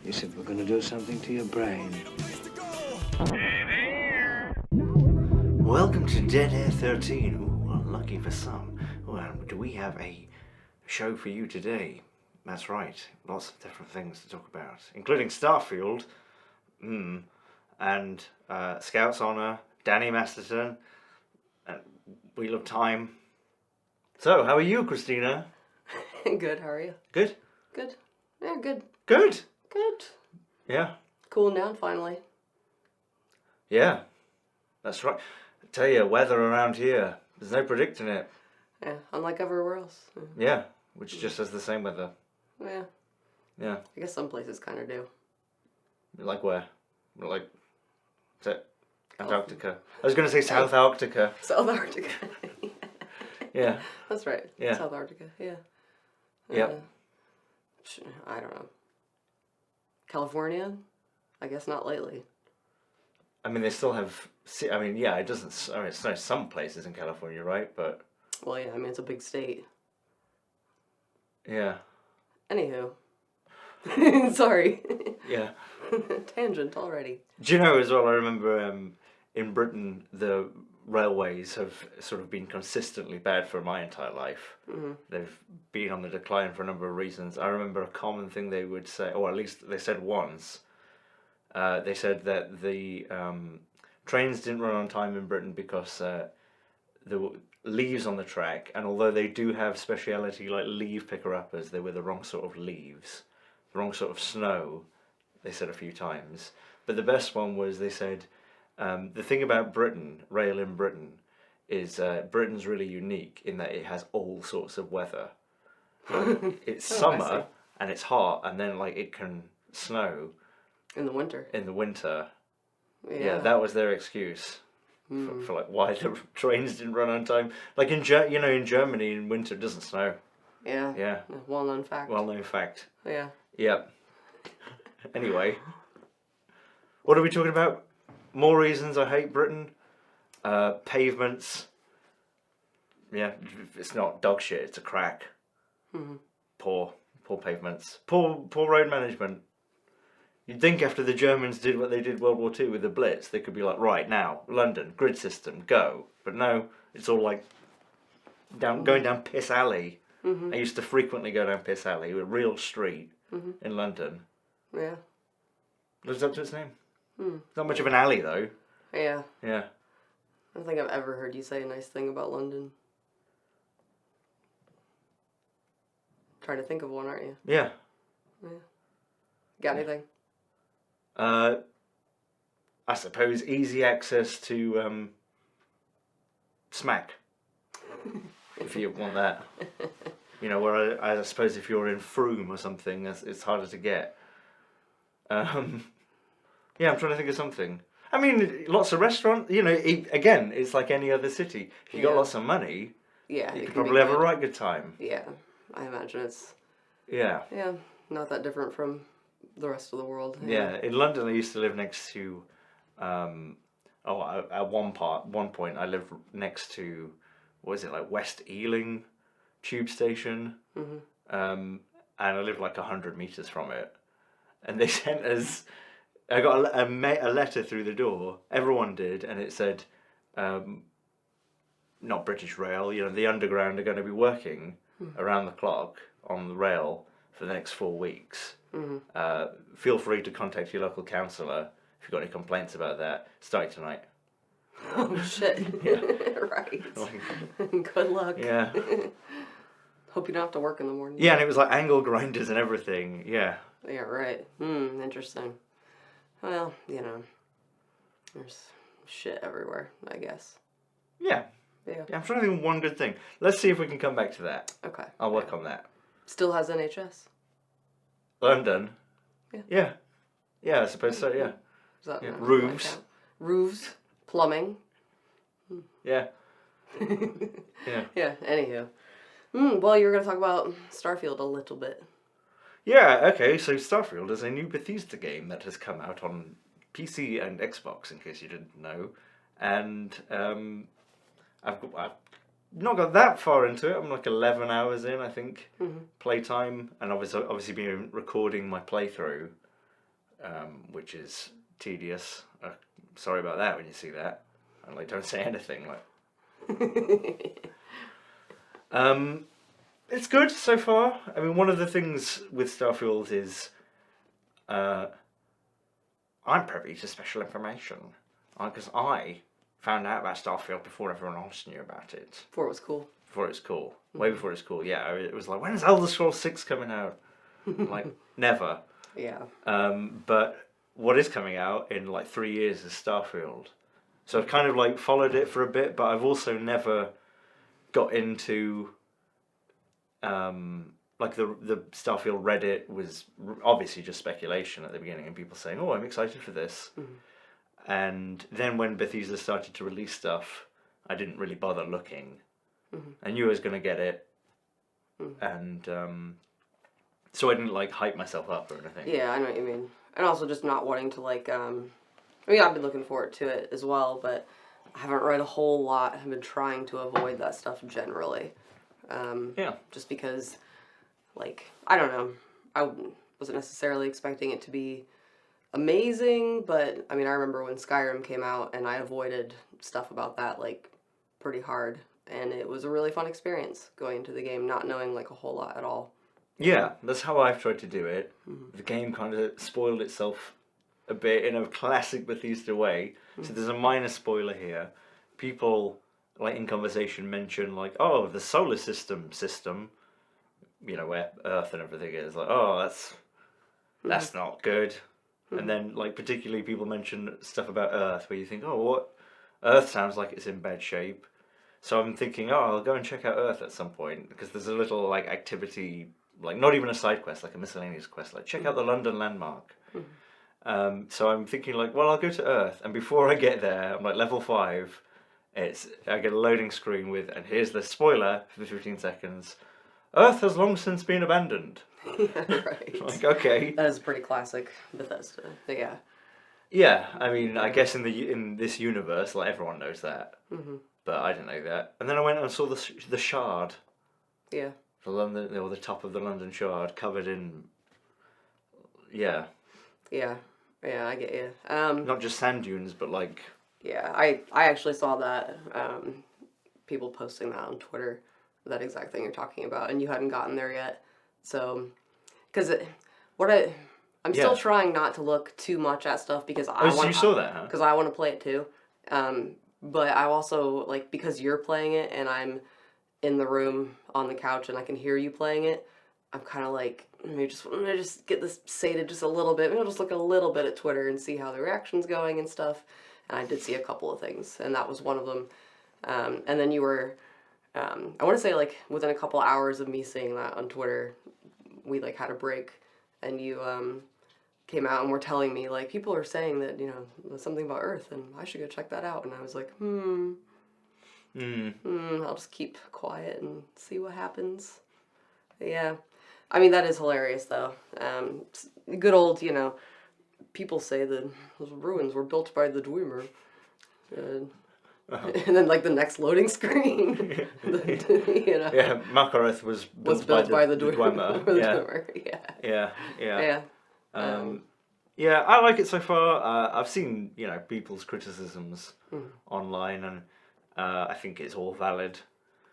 You said we're gonna do something to your brain. Welcome to Dead Air 13. Ooh, unlucky for some. Well, do we have a show for you today? That's right. Lots of different things to talk about, including Starfield, and Scout's Honor, Danny Masterson, and Wheel of Time. So, how are you, Christina? Good, how are you? Good? Good. Yeah, good. Good? Good. Yeah. Cooling down finally. Yeah. That's right. I tell you, weather around here, there's no predicting it. Yeah, unlike everywhere else. Yeah, which just has the same weather. Yeah. Yeah. I guess some places kind of do. Like where? Like, is it Antarctica? I was going to say South Arctica. South Arctica. Yeah. That's right. Yeah. South Arctica, yeah. Yep. I don't know. California? I guess not lately. I mean, they still have... I mean, yeah, it doesn't... I mean, it snows some places in California, right? But... Well, yeah, I mean, it's a big state. Yeah. Anywho. Sorry. Yeah. Tangent already. Do you know as well, I remember in Britain, the railways have sort of been consistently bad for my entire life. Mm-hmm. They've been on the decline for a number of reasons. I remember a common thing they would say, or at least they said once, they said that the trains didn't run on time in Britain because there were leaves on the track, and although they do have speciality like leaf picker-uppers, they were the wrong sort of leaves, the wrong sort of snow, they said a few times. But the best one was, they said, the thing about Britain, rail in Britain, is Britain's really unique in that it has all sorts of weather. Like, it's summer and it's hot, and then like it can snow in the winter. In the winter, yeah, that was their excuse for like why the trains didn't run on time. Like in Germany in winter it doesn't snow. Yeah. Yeah. Well-known fact. Well-known fact. Yeah. Yep. Anyway, what are we talking about? More reasons I hate Britain. Pavements. Yeah, it's not dog shit, it's a crack. Mm-hmm. Poor pavements. Poor road management. You'd think after the Germans did what they did World War II with the Blitz, they could be like, right now, London, grid system, go. But no, it's all like going down Piss Alley. Mm-hmm. I used to frequently go down Piss Alley, a real street in London. Yeah. Lives up to its name. It's not much of an alley, though. Yeah. Yeah. I don't think I've ever heard you say a nice thing about London. Trying to think of one, aren't you? Yeah. Yeah. Got anything? I suppose easy access to smack, if you want that. You know, where I suppose if you're in Frome or something, it's harder to get. Yeah, I'm trying to think of something. I mean, lots of restaurants, you know, again, it's like any other city. If you got lots of money, you could probably have a right good time. Yeah, I imagine it's... Yeah. Yeah, not that different from the rest of the world. Yeah, in London I used to live next to, at one point I lived next to, what is it, like West Ealing tube station, and I lived like 100 metres from it, and they sent us, I got a letter through the door, everyone did, and it said, not British Rail, you know, the Underground are going to be working around the clock on the rail for the next 4 weeks. Feel free to contact your local councillor if you've got any complaints about that. Starting tonight. Oh shit. Yeah. Right. Good luck. Yeah. Hope you don't have to work in the morning. Yeah, and it was like angle grinders and everything. Yeah. Yeah, right. Interesting. Well, you know, there's shit everywhere, I guess. Yeah. Yeah. I'm trying to think of one good thing. Let's see if we can come back to that. Okay. I'll work on that. Still has NHS? London? Yeah. Yeah. Yeah, I suppose so, yeah. Is that roofs. Roofs. Plumbing. Yeah. Yeah. Yeah, anywho. Well, you were going to talk about Starfield a little bit. Yeah, okay, so Starfield is a new Bethesda game that has come out on PC and Xbox, in case you didn't know. And I've not got that far into it. I'm like 11 hours in, I think, playtime. And obviously been recording my playthrough. which is tedious. Sorry about that when you see that. And like, don't say anything. Like, it's good so far. I mean, one of the things with Starfield is, I'm privy to special information, because I found out about Starfield before everyone else knew about it. Before it was cool. Before it was cool. Way before it was cool. Yeah, it was like, when is Elder Scrolls 6 coming out? Like, never. Yeah. But what is coming out in like 3 years is Starfield. So I've kind of like followed it for a bit, but I've also never got into like the Starfield Reddit was obviously just speculation at the beginning and people saying, oh, I'm excited for this. And then when Bethesda started to release stuff, I didn't really bother looking. I knew I was going to get it. And so I didn't like hype myself up or anything. Yeah, I know what you mean. And also just not wanting to like, I mean, I've been looking forward to it as well, but I haven't read a whole lot. I've been trying to avoid that stuff generally. Yeah. Just because, like, I don't know. I wasn't necessarily expecting it to be amazing, but I mean, I remember when Skyrim came out and I avoided stuff about that, like, pretty hard. And it was a really fun experience going into the game, not knowing, like, a whole lot at all. Yeah, that's how I've tried to do it. The game kind of spoiled itself a bit in a classic Bethesda way. So there's a minor spoiler here. People, like, in conversation mention, like, oh, the solar system, you know, where Earth and everything is. Like, oh, that's not good. And then, like, particularly people mention stuff about Earth where you think, oh, what? Earth sounds like it's in bad shape. So I'm thinking, oh, I'll go and check out Earth at some point, because there's a little, like, activity, like, not even a side quest, like a miscellaneous quest, like, check out the London landmark. So I'm thinking, like, well, I'll go to Earth, and before I get there, I'm like, level 5, I get a loading screen with, and here's the spoiler for the 15 seconds, Earth has long since been abandoned. Yeah, right. Like, okay. That is pretty classic Bethesda, but yeah. Yeah, I mean, I guess in this universe, like, everyone knows that. But I didn't know that. And then I went and saw the Shard. Yeah. The London, or the top of the London Shard, covered in, yeah. Yeah, I get you. Not just sand dunes, but like. Yeah, I actually saw that. People posting that on Twitter, that exact thing you're talking about, and you hadn't gotten there yet. So, because I'm still trying not to look too much at stuff because I want. So you saw that, huh? Because I want to play it too. But I also, like, because you're playing it and I'm in the room on the couch and I can hear you playing it, I'm kind of like, maybe just get this sated just a little bit. Maybe I'll just look a little bit at Twitter and see how the reaction's going and stuff. And I did see a couple of things, and that was one of them. And then you were, I want to say, like, within a couple hours of me seeing that on Twitter, we, like, had a break, and you came out and were telling me, like, people are saying that, you know, there's something about Earth, and I should go check that out. And I was like, I'll just keep quiet and see what happens. But yeah. I mean, that is hilarious, though. Good old, you know, people say that those ruins were built by the Dwemer. And then, like, the next loading screen, you know. Yeah, Makareth was built by the Dwemer. Yeah. Yeah. Yeah, I like it so far. I've seen, you know, people's criticisms online, and I think it's all valid.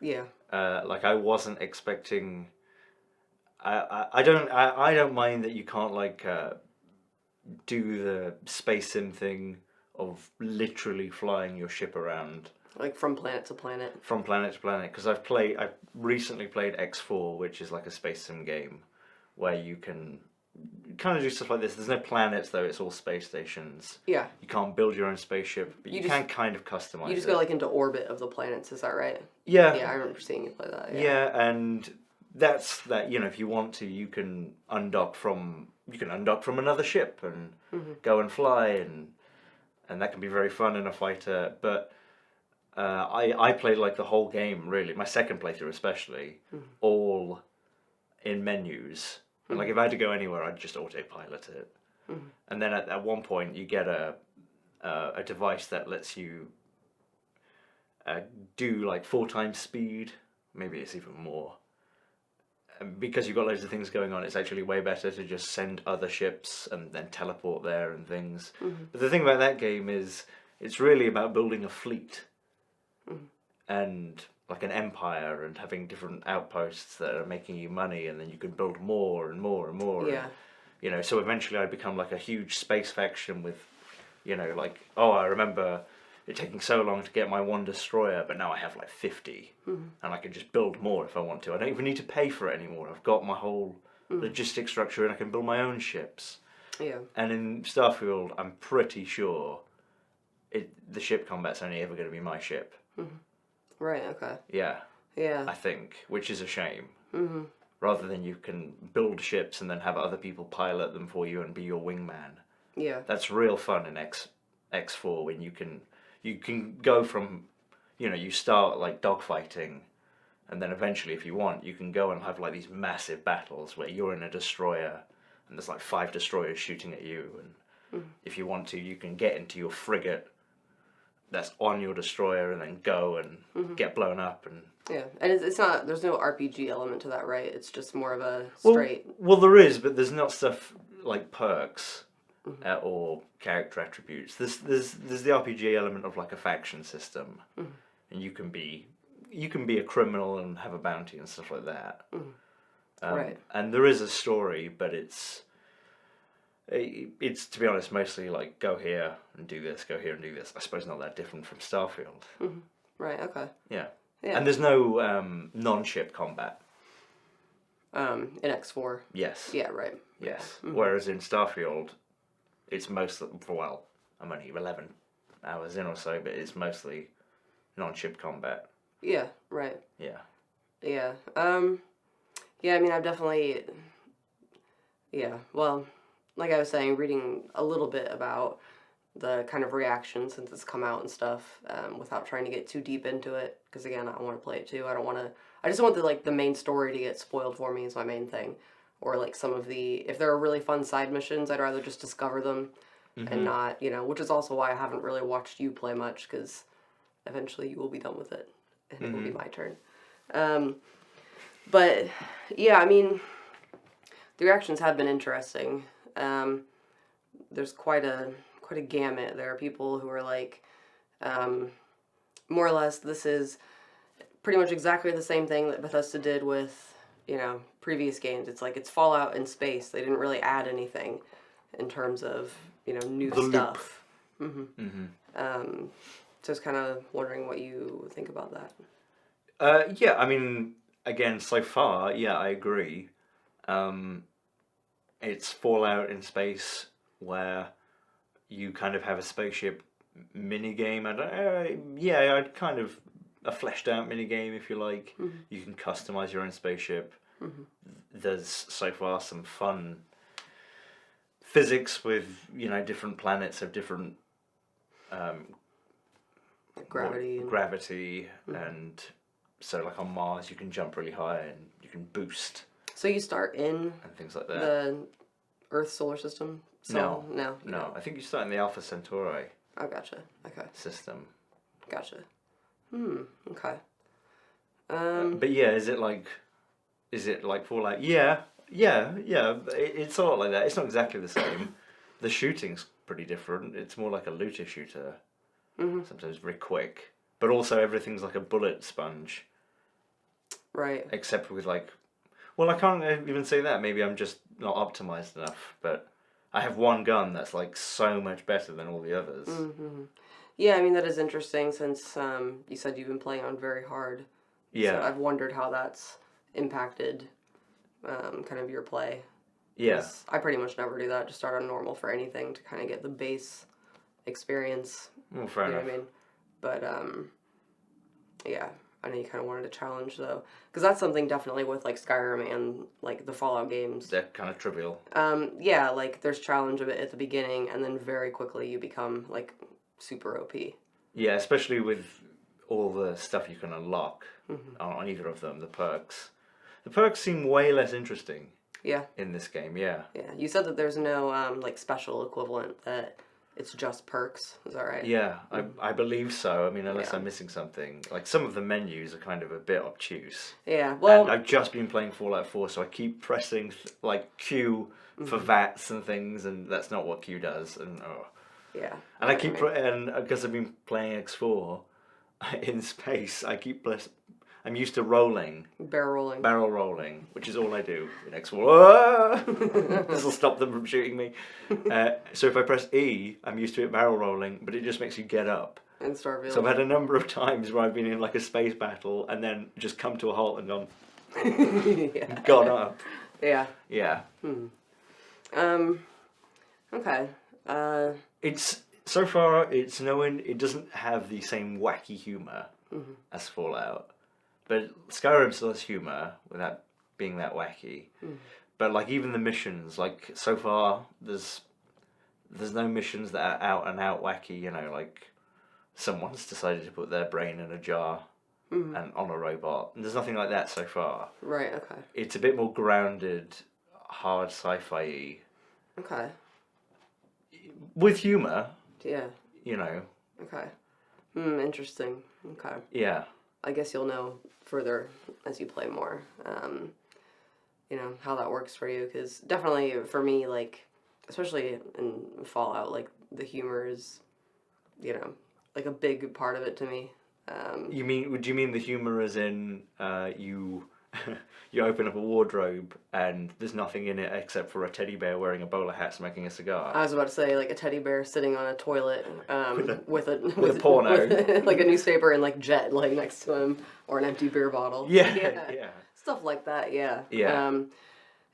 Yeah. Like, I wasn't expecting. I don't mind that you can't, like, do the space sim thing of literally flying your ship around. Like, from planet to planet. From planet to planet, because I've recently played X4, which is like a space sim game, where you can kind of do stuff like this. There's no planets, though, it's all space stations. Yeah. You can't build your own spaceship, but you can kind of customize it. You just go, like, into orbit of the planets, is that right? Yeah. Yeah, I remember seeing you play that. Yeah, and that's that, you know, if you want to, you can undock from another ship and go and fly, and that can be very fun in a fighter. But I played, like, the whole game, really, my second playthrough especially, all in menus. And, like, if I had to go anywhere, I'd just autopilot it. And then at one point, you get a device that lets you do, like, 4 times speed. Maybe it's even more. because you've got loads of things going on, it's actually way better to just send other ships and then teleport there and things. But the thing about that game is it's really about building a fleet and like an empire and having different outposts that are making you money, and then you can build more and more and more. Yeah. And, you know, so eventually I become like a huge space faction with, you know, like, oh, I remember it taking so long to get my one destroyer, but now I have like 50, and I can just build more if I want to. I don't even need to pay for it anymore. I've got my whole logistic structure, and I can build my own ships. Yeah. And in Starfield, I'm pretty sure the ship combat's only ever going to be my ship. Right. Okay. Yeah, Yeah. I think, which is a shame. Rather than you can build ships and then have other people pilot them for you and be your wingman. Yeah. That's real fun in X4 when you can go from, you know, you start like dogfighting, and then eventually, if you want, you can go and have like these massive battles where you're in a destroyer and there's like 5 destroyers shooting at you, and if you want to, you can get into your frigate that's on your destroyer and then go and get blown up. And Yeah, and it's not. There's no RPG element to that, right? It's just more of a well, straight. well, there is, but there's not stuff like perks. Or character attributes. There's the RPG element of like a faction system, and you can be a criminal and have a bounty and stuff like that. Right. And there is a story, but it's to be honest mostly like go here and do this, go here and do this. I suppose not that different from Starfield. Right. Okay. Yeah. Yeah. And there's no non-ship combat. In X4. Yes. Yeah. Right. Yes. Whereas in Starfield, it's mostly, well, I'm only 11 hours in or so, but it's mostly non-ship combat. Yeah. Right. Yeah. Yeah. Yeah. I mean, I've definitely. Yeah. Well, like I was saying, reading a little bit about the kind of reaction since it's come out and stuff, without trying to get too deep into it, because again, I want to play it too. I don't want to. I just want the main story to get spoiled for me is my main thing. Or like some of if there are really fun side missions, I'd rather just discover them and not, which is also why I haven't really watched you play much, because eventually you will be done with it and it will be my turn. But yeah, I mean, the reactions have been interesting. There's quite a gamut. There are people who are like, more or less, this is pretty much exactly the same thing that Bethesda did with previous games. It's like it's Fallout in space. They didn't really add anything in terms of new stuff. So I was kind of wondering what you think about that. Yeah, I mean, again, so far, yeah, I agree. It's Fallout in space where you kind of have a spaceship mini game. I'd kind of a fleshed out mini game if you like. You can customize your own spaceship. There's so far some fun physics with different planets of different gravity and so like on Mars you can jump really high and you can boost. So you start in and things like that. The Earth solar system. No. No. I think you start in the Alpha Centauri. Oh, gotcha. Okay. System. Gotcha. Okay. But yeah, is it like Fallout? Yeah. It's a lot like that. It's not exactly the same. The shooting's pretty different. It's more like a looter shooter. Sometimes very quick, but also everything's like a bullet sponge. Right. Except with I can't even say that. Maybe I'm just not optimized enough. But I have one gun that's like so much better than all the others. Yeah, I mean that is interesting since you said you've been playing on very hard. Yeah. So I've wondered how that's impacted kind of your play. Yeah. I pretty much never do that. Just start on normal for anything to kind of get the base experience. Well, fair enough. What I mean? But yeah, I know you kind of wanted a challenge though, because that's something definitely with like Skyrim and like the Fallout games. They're kind of trivial. Yeah, like there's challenge of it at the beginning, and then very quickly you become like super OP. Yeah, especially with all the stuff you can unlock on either of them, the perks. The perks seem way less interesting. Yeah. In this game, yeah. Yeah, you said that there's no like special equivalent that it's just perks. Is that right? Yeah, I believe so. I mean, unless Yeah. I'm missing something. Like, some of the menus are kind of a bit obtuse. Yeah. Well, And I've just been playing Fallout 4, so I keep pressing, like, Q for VATS and things, and that's not what Q does. And yeah. And I keep, and because I've been playing X4 in space, I'm used to rolling. barrel rolling. Which is all I do in X4. This will stop them from shooting me. So if I press E, I'm used to it barrel rolling, but it just makes you get up. In Starfield. So I've had a number of times where I've been in like a space battle and then just come to a halt and gone, gone up. Yeah. Yeah. Okay. It's so far it doesn't have the same wacky humor as Fallout. But Skyrim still has humour without being that wacky. But like even the missions, like so far there's no missions that are out and out wacky, you know, like someone's decided to put their brain in a jar and on a robot. And there's nothing like that so far. Right, okay. It's a bit more grounded, hard sci-fi-y. Okay. With humour, Yeah. you know. Okay. Interesting. Okay. Yeah. I guess you'll know further as you play more, you know, how that works for you. Because definitely for me, like, especially in Fallout, like, the humor is, you know, like a big part of it to me. Would you mean the humour as in you you open up a wardrobe and there's nothing in it except for a teddy bear wearing a bowler hat smoking a cigar? I was about to say, like, a teddy bear sitting on a toilet with a porno. with, like a newspaper and, like, Jet laying next to him, or an empty beer bottle. Yeah. Stuff like that, yeah. Yeah.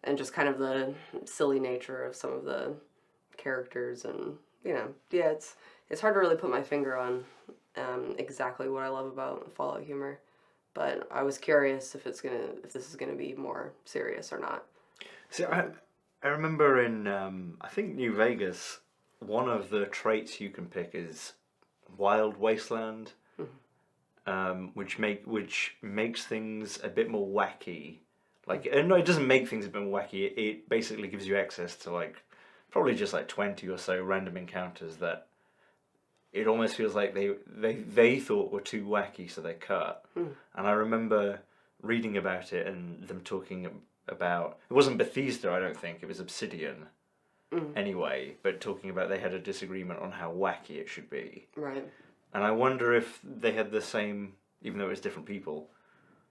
And just kind of the silly nature of some of the characters, and, you know, yeah, it's hard to really put my finger on exactly what I love about Fallout humor. But I was curious if this is gonna be more serious or not. See, I remember in I think New Vegas, one of the traits you can pick is Wild Wasteland, which makes things a bit more wacky. Like, no, it doesn't make things a bit more wacky. It basically gives you access to like probably just like 20 or so random encounters that it almost feels like they thought were too wacky, so they cut. And I remember reading about it and them talking about, it wasn't Bethesda, I don't think, it was Obsidian anyway, but talking about they had a disagreement on how wacky it should be. Right. And I wonder if they had the same, even though it was different people,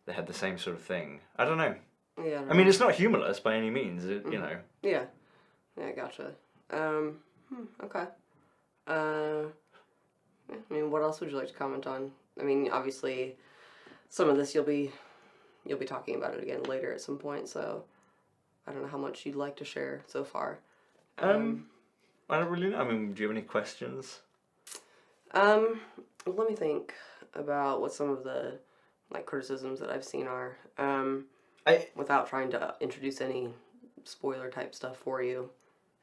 they had the same sort of thing. I don't know. Yeah. I mean, it's not humorless by any means, you know. Yeah. Yeah, gotcha. Okay. I mean, what else would you like to comment on? I mean, obviously, some of this you'll be talking about it again later at some point. So, I don't know how much you'd like to share so far. I don't really know. I mean, do you have any questions? Well, let me think about what some of the like criticisms that I've seen are. Without trying to introduce any spoiler type stuff for you,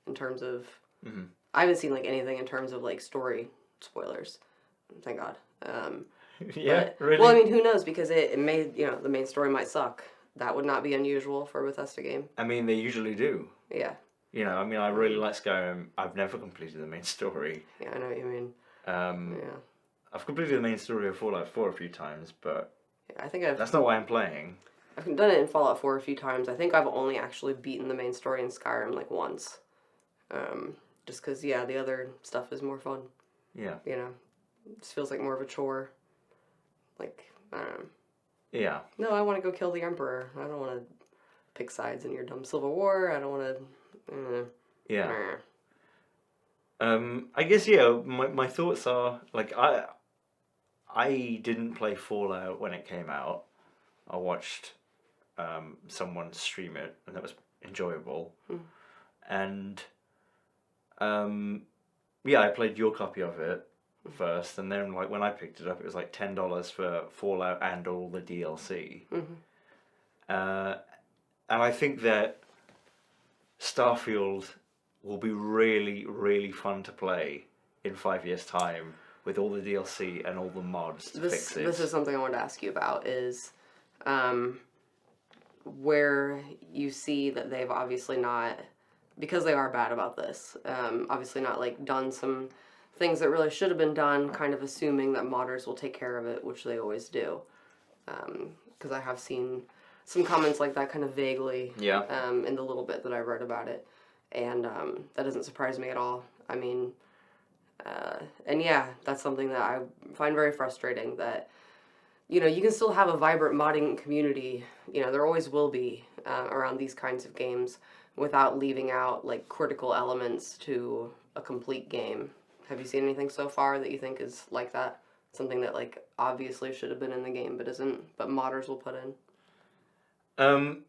in terms of, I haven't seen like anything in terms of like story spoilers, thank God. Yeah, but, really? Well, I mean, who knows, because it may, you know, the main story might suck. That would not be unusual for a Bethesda game. I mean, they usually do. Yeah. You know, I mean, I really like Skyrim. I've never completed the main story. Yeah, I know what you mean. Yeah. I've completed the main story of Fallout 4 a few times, but yeah, I think that's not why I'm playing. I've done it in Fallout 4 a few times. I think I've only actually beaten the main story in Skyrim like once. Just because, yeah, the other stuff is more fun. Yeah. You know, it just feels like more of a chore. Like, I don't know. Yeah. No, I want to go kill the Emperor. I don't want to pick sides in your dumb Civil War. I don't want to... Yeah. I guess, yeah, my thoughts are, like, I didn't play Fallout when it came out. I watched someone stream it, and that was enjoyable. And, yeah, I played your copy of it first, and then, like, when I picked it up, it was like $10 for Fallout and all the DLC. And I think that Starfield will be really, really fun to play in 5 years' time with all the DLC and all the mods to fix it. This is something I wanted to ask you about, is where you see that they've obviously not because they are bad about this, obviously not like done some things that really should have been done, kind of assuming that modders will take care of it, which they always do. Because I have seen some comments like that kind of vaguely in the little bit that I read about it. And that doesn't surprise me at all. I mean, and yeah, that's something that I find very frustrating that, you know, you can still have a vibrant modding community, you know, there always will be around these kinds of games without leaving out, like, critical elements to a complete game. Have you seen anything so far that you think is like that? Something that, like, obviously should have been in the game but isn't, but modders will put in?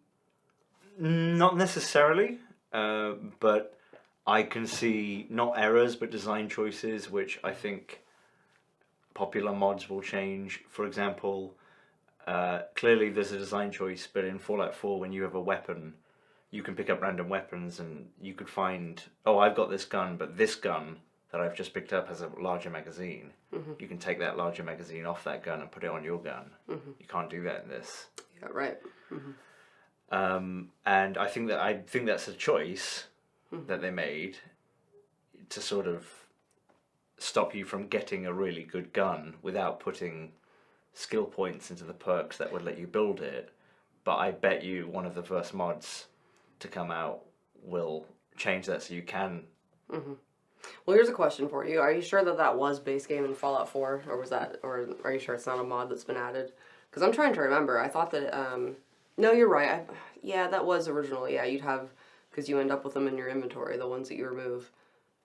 Not necessarily, but I can see not errors but design choices which I think popular mods will change. For example, clearly there's a design choice, but in Fallout 4 when you have a weapon, you can pick up random weapons and you could find, oh, I've got this gun, but this gun that I've just picked up has a larger magazine. Mm-hmm. You can take that larger magazine off that gun and put it on your gun. Mm-hmm. You can't do that in this. Yeah, right. Mm-hmm. And I think that's a choice that they made to sort of stop you from getting a really good gun without putting skill points into the perks that would let you build it. But I bet you one of the first mods to come out will change that so you can. Mm-hmm. Well, here's a question for you. Are you sure that that was base game in Fallout 4, or was that, or are you sure it's not a mod that's been added? Because I'm trying to remember. I thought that, no, you're right. Yeah, that was original. Yeah, you'd have, because you end up with them in your inventory, the ones that you remove.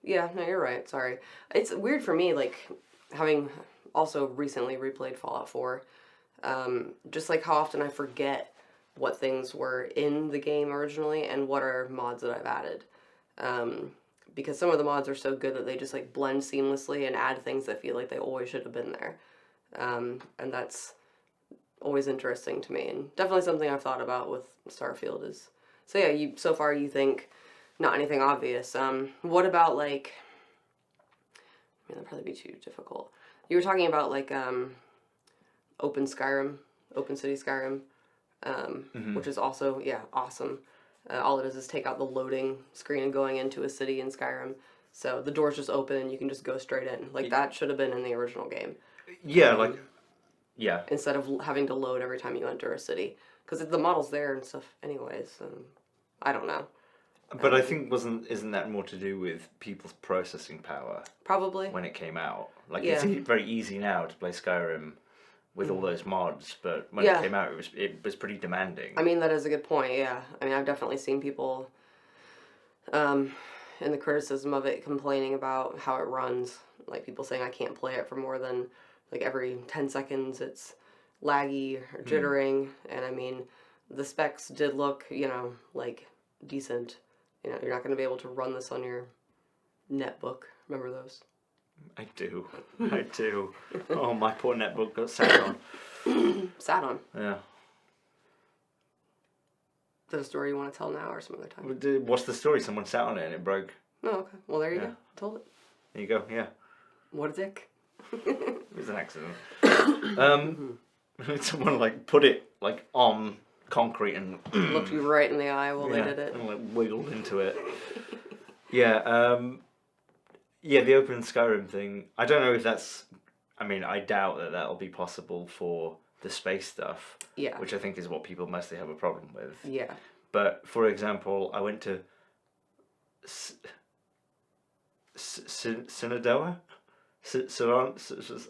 Yeah, no, you're right. Sorry. It's weird for me, like, having also recently replayed Fallout 4, just like how often I forget what things were in the game originally and what are mods that I've added. Because some of the mods are so good that they just like blend seamlessly and add things that feel like they always should have been there. And that's always interesting to me, and definitely something I've thought about with Starfield is, so yeah, so far you think not anything obvious. What about like, I mean, that'd probably be too difficult. You were talking about like open city Skyrim, which is also, yeah, awesome. All it is take out the loading screen and going into a city in Skyrim. So the doors just open and you can just go straight in. Like, that should have been in the original game. Yeah, yeah. Instead of having to load every time you enter a city. Because the model's there and stuff anyways. I don't know. But I think isn't that more to do with people's processing power? Probably. When it came out. Like, yeah. It's very easy now to play Skyrim with all those mods, but when it came out, it was pretty demanding. I mean, that is a good point, yeah. I mean, I've definitely seen people in the criticism of it complaining about how it runs. Like, people saying I can't play it for more than, like, every 10 seconds it's laggy or jittering. And, I mean, the specs did look, you know, like, decent. You know, you're not going to be able to run this on your netbook. Remember those? I do. Oh, my poor netbook got sat on. Sat on? Yeah. Is that a story you want to tell now or some other time? What's the story? Someone sat on it and it broke. Oh, okay. Well, there you go. I told it. There you go, yeah. What a dick. It was an accident. Someone, like, put it, like, on concrete and... looked you right in the eye while they did it. And, like, wiggled into it. Yeah, yeah, the open Skyrim thing, I don't know if that's... I mean, I doubt that that'll be possible for the space stuff. Yeah. Which I think is what people mostly have a problem with. Yeah. But, for example, I went to... Sinadoa?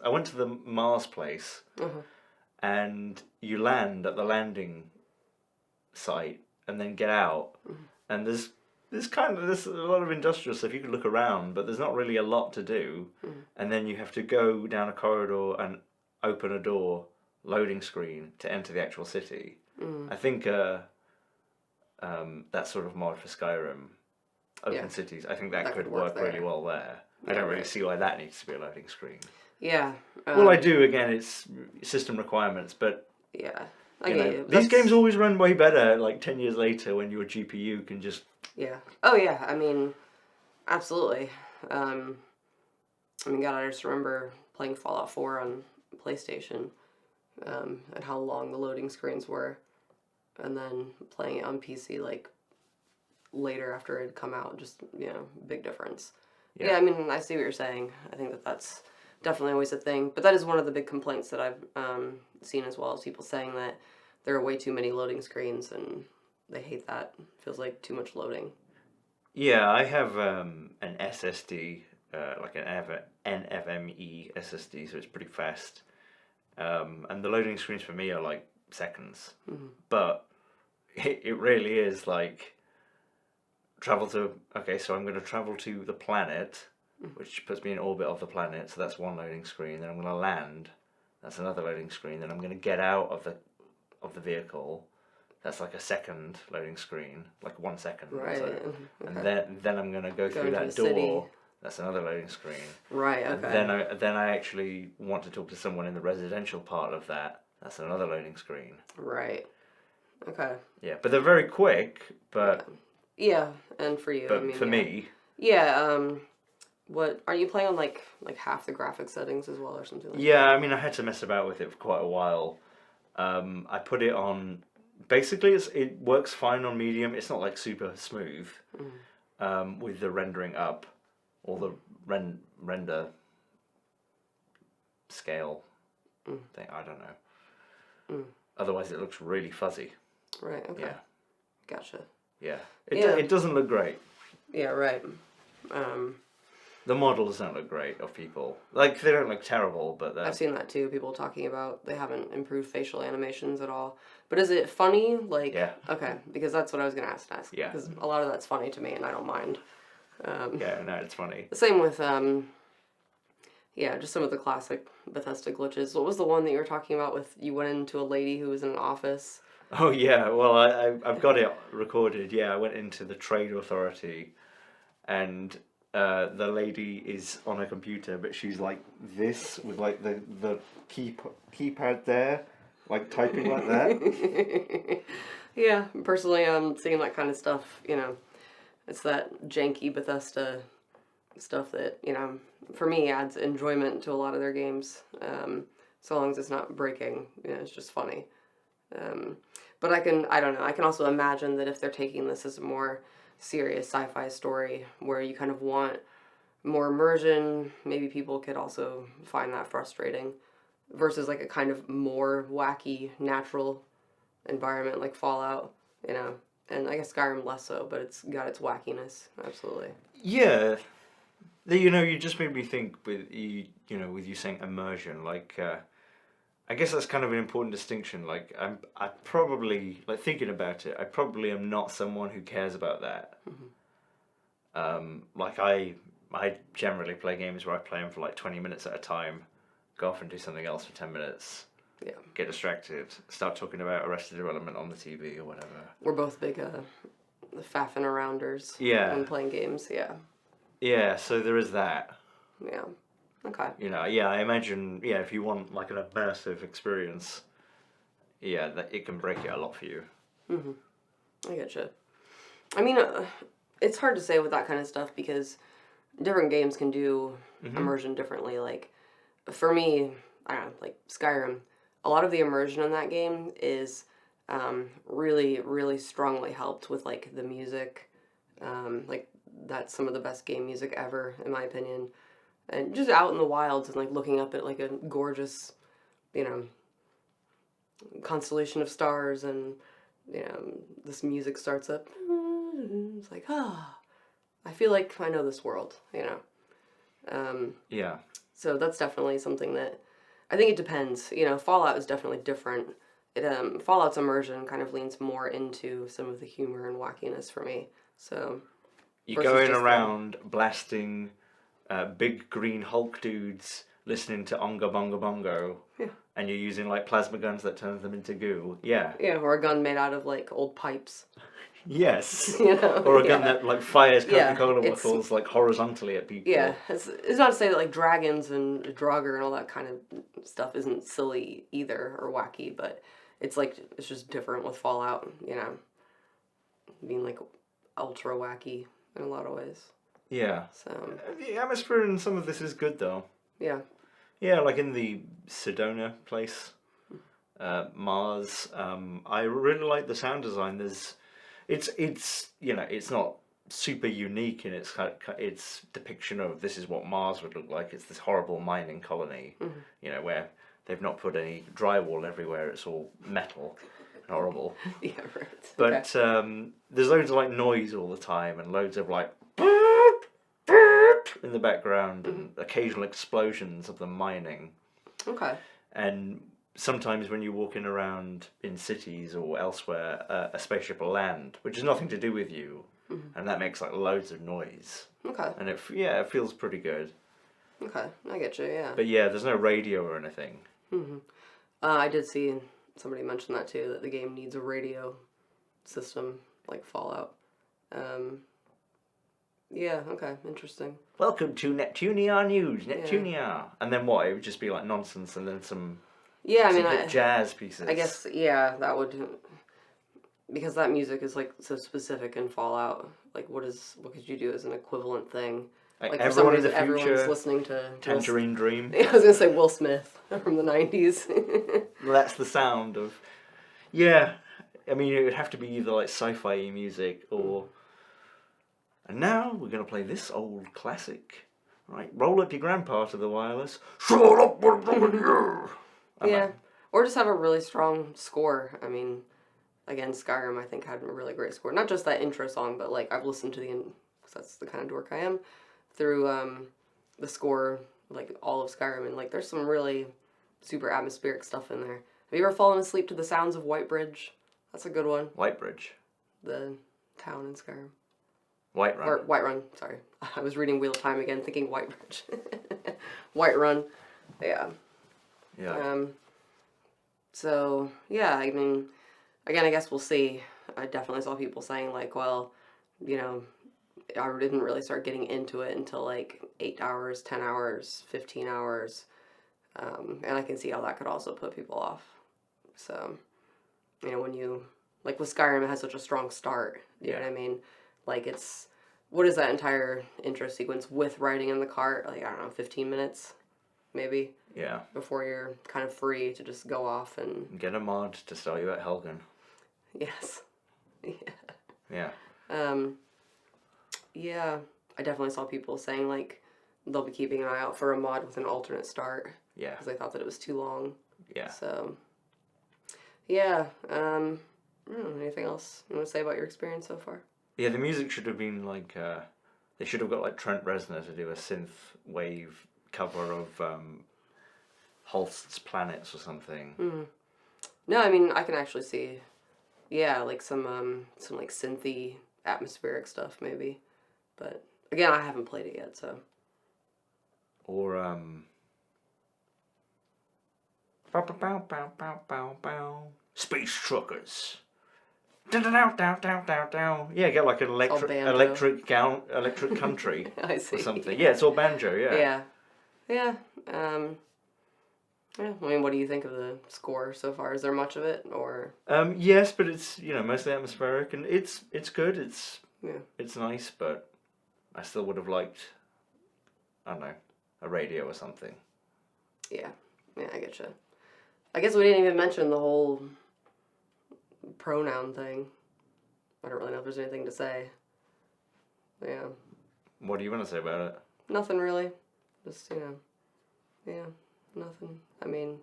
I went to the Mars place, and you land at the landing site, and then get out, and there's a lot of industrial stuff. You can look around, but there's not really a lot to do, and then you have to go down a corridor and open a door, loading screen, to enter the actual city. I think that sort of mod for Skyrim, open cities, I think that could work really well there. Yeah, I don't really see why that needs to be a loading screen. Yeah. Well, I do, again, it's system requirements, but... Yeah. These games always run way better, like, 10 years later, when your GPU can just... Yeah. Oh, yeah, I mean, absolutely. I mean, God, I just remember playing Fallout 4 on PlayStation, and how long the loading screens were, and then playing it on PC, like, later after it had come out. Just, big difference. Yeah. Yeah, I mean, I see what you're saying. I think that's definitely always a thing. But that is one of the big complaints that I've seen as well, is people saying that there are way too many loading screens and they hate that. Feels like too much loading. Yeah, I have an SSD, like an NVMe SSD, so it's pretty fast. And the loading screens for me are like seconds. Mm-hmm. But it really is like okay, so I'm going to travel to the planet, which puts me in orbit of the planet, so that's one loading screen. Then I'm going to land, that's another loading screen. Then I'm going to get out of the vehicle, that's like a second loading screen, like 1 second. Right. So. Okay. And then I'm going to go through that door. City. That's another loading screen. Right. Okay. And then I actually want to talk to someone in the residential part of that. That's another loading screen. Right. Okay. Yeah, but they're very quick. But yeah, and for you, but I mean, for me, yeah. What are you playing on like half the graphic settings as well or something like yeah, I mean, I had to mess about with it for quite a while. I put it on. Basically, it works fine on medium. It's not like super smooth with the rendering up or the render scale thing. I don't know. Otherwise, it looks really fuzzy. Right. Okay. Yeah. Gotcha. Yeah. Yeah. It doesn't look great. Yeah. Right. The models don't look great of people. Like, they don't look terrible, but I've seen that too. People talking about they haven't improved facial animations at all. But is it funny? Like, yeah. Okay, because that's what I was gonna ask. Yeah. Because a lot of that's funny to me, and I don't mind. Yeah, no, it's funny. The same with just some of the classic Bethesda glitches. What was the one that you were talking about with you went into a lady who was in an office? Oh yeah, well I've got it recorded. Yeah, I went into the Trade Authority, and the lady is on a computer, but she's like this with like the keypad there, like typing like that. Yeah, personally, seeing that kind of stuff, it's that janky Bethesda stuff that, for me adds enjoyment to a lot of their games. So long as it's not breaking, it's just funny. But I don't know, I can also imagine that if they're taking this as a more serious sci-fi story where you kind of want more immersion, maybe people could also find that frustrating versus like a kind of more wacky natural environment like Fallout, and I guess Skyrim less so, but it's got its wackiness. Absolutely. Yeah, you just made me think with with you saying immersion, like I guess that's kind of an important distinction. Like I probably, like, thinking about it, I probably am not someone who cares about that. Like I generally play games where I play them for like 20 minutes at a time, go off and do something else for 10 minutes. Yeah. Get distracted, start talking about Arrested Development on the TV or whatever. We're both big faffing arounders. Yeah. When playing games. Yeah. Yeah. So there is that. Yeah. Okay. Yeah, I imagine, if you want like an immersive experience, that it can break it a lot for you. I getcha. I mean, it's hard to say with that kind of stuff because different games can do immersion differently. Like, for me, I don't know, like Skyrim, a lot of the immersion in that game is really, really strongly helped with like the music. Like, that's some of the best game music ever, in my opinion. And just out in the wilds and like looking up at like a gorgeous, constellation of stars, and this music starts up. It's like, I feel like I know this world, Yeah. So that's definitely something that I think it depends. Fallout is definitely different. Fallout's immersion kind of leans more into some of the humor and wackiness for me. So you're going around blasting big green Hulk dudes, listening to Onga Bonga Bongo, and you're using like plasma guns that turns them into goo. Yeah. Yeah, or a gun made out of like old pipes. Yes. Or a gun that like fires Coca-Cola bottles like horizontally at people. Yeah, it's not to say that like dragons and Draugr and all that kind of stuff isn't silly either or wacky, but it's just different with Fallout, being like ultra wacky in a lot of ways. Yeah. So the atmosphere in some of this is good though. Yeah. Yeah, like in the Sedona place, Mars. I really like the sound design. it's you know, it's not super unique in its depiction of this is what Mars would look like. It's this horrible mining colony, you know, where they've not put any drywall everywhere. It's all metal and horrible. Yeah, right. But there's loads of like noise all the time and loads of like in the background and occasional explosions of them mining. Okay. And sometimes when you're walking around in cities or elsewhere, a spaceship will land, which has nothing to do with you, and that makes like loads of noise. Okay. And it feels pretty good. Okay, I get you. Yeah. But yeah, there's no radio or anything. I did see somebody mention that too, that the game needs a radio system like Fallout. Yeah. Okay. Interesting. Welcome to Neptunia News, Neptunia. Yeah. And then what? It would just be like nonsense and then some. Yeah, I mean, jazz pieces. I guess, yeah, that would, because that music is like so specific in Fallout. Like, what could you do as an equivalent thing? Like everyone in the future, everyone's listening to Tangerine Dream. I was gonna say Will Smith from the 90s. That's the sound of. Yeah, I mean, it would have to be either like sci-fi music or. And now we're gonna play this old classic. Right, roll up your grandpa to the wireless. Shut up, what's wrong with you? Yeah, or just have a really strong score. I mean, again, Skyrim I think had a really great score. Not just that intro song, but like I've listened to because that's the kind of dork I am, through the score, like all of Skyrim, and like there's some really super atmospheric stuff in there. Have you ever fallen asleep to the sounds of Whitebridge? That's a good one. Whitebridge. The town in Skyrim. Whiterun. Or Whiterun, sorry. I was reading Wheel of Time again, thinking Whitebridge. Whiterun. Yeah. Yeah. So, yeah, I mean, again, I guess we'll see. I definitely saw people saying, like, well, you know, I didn't really start getting into it until, like, 8 hours, 10 hours, 15 hours. And I can see how that could also put people off. So, you know, when you, like, with Skyrim, it has such a strong start. You know what I mean? Like, it's, what is that entire intro sequence with riding in the cart? Like, I don't know, 15 minutes, maybe? Yeah. Before you're kind of free to just go off and... Get a mod to start you at Helgen. Yes. Yeah. Yeah. Yeah, I definitely saw people saying, like, they'll be keeping an eye out for a mod with an alternate start. Yeah. Because they thought that it was too long. Yeah. So, yeah. Anything else you want to say about your experience so far? Yeah, the music should have been like, they should have got like Trent Reznor to do a synth wave cover of Holst's Planets or something. No, I mean, I can actually see, yeah, like some like synthy atmospheric stuff maybe. But again, I haven't played it yet, so. Or Space Truckers. Yeah, get like an electric country I see. or something. Yeah, it's all banjo. Yeah. Yeah. Yeah. I mean, what do you think of the score so far? Is there much of it, or? Yes, but it's mostly atmospheric and it's good. It's nice, but I still would have liked, I don't know, a radio or something. Yeah, I get you. I guess we didn't even mention the whole pronoun thing. I don't really know if there's anything to say. Yeah. What do you want to say about it? Nothing really. Just, yeah, nothing. I mean...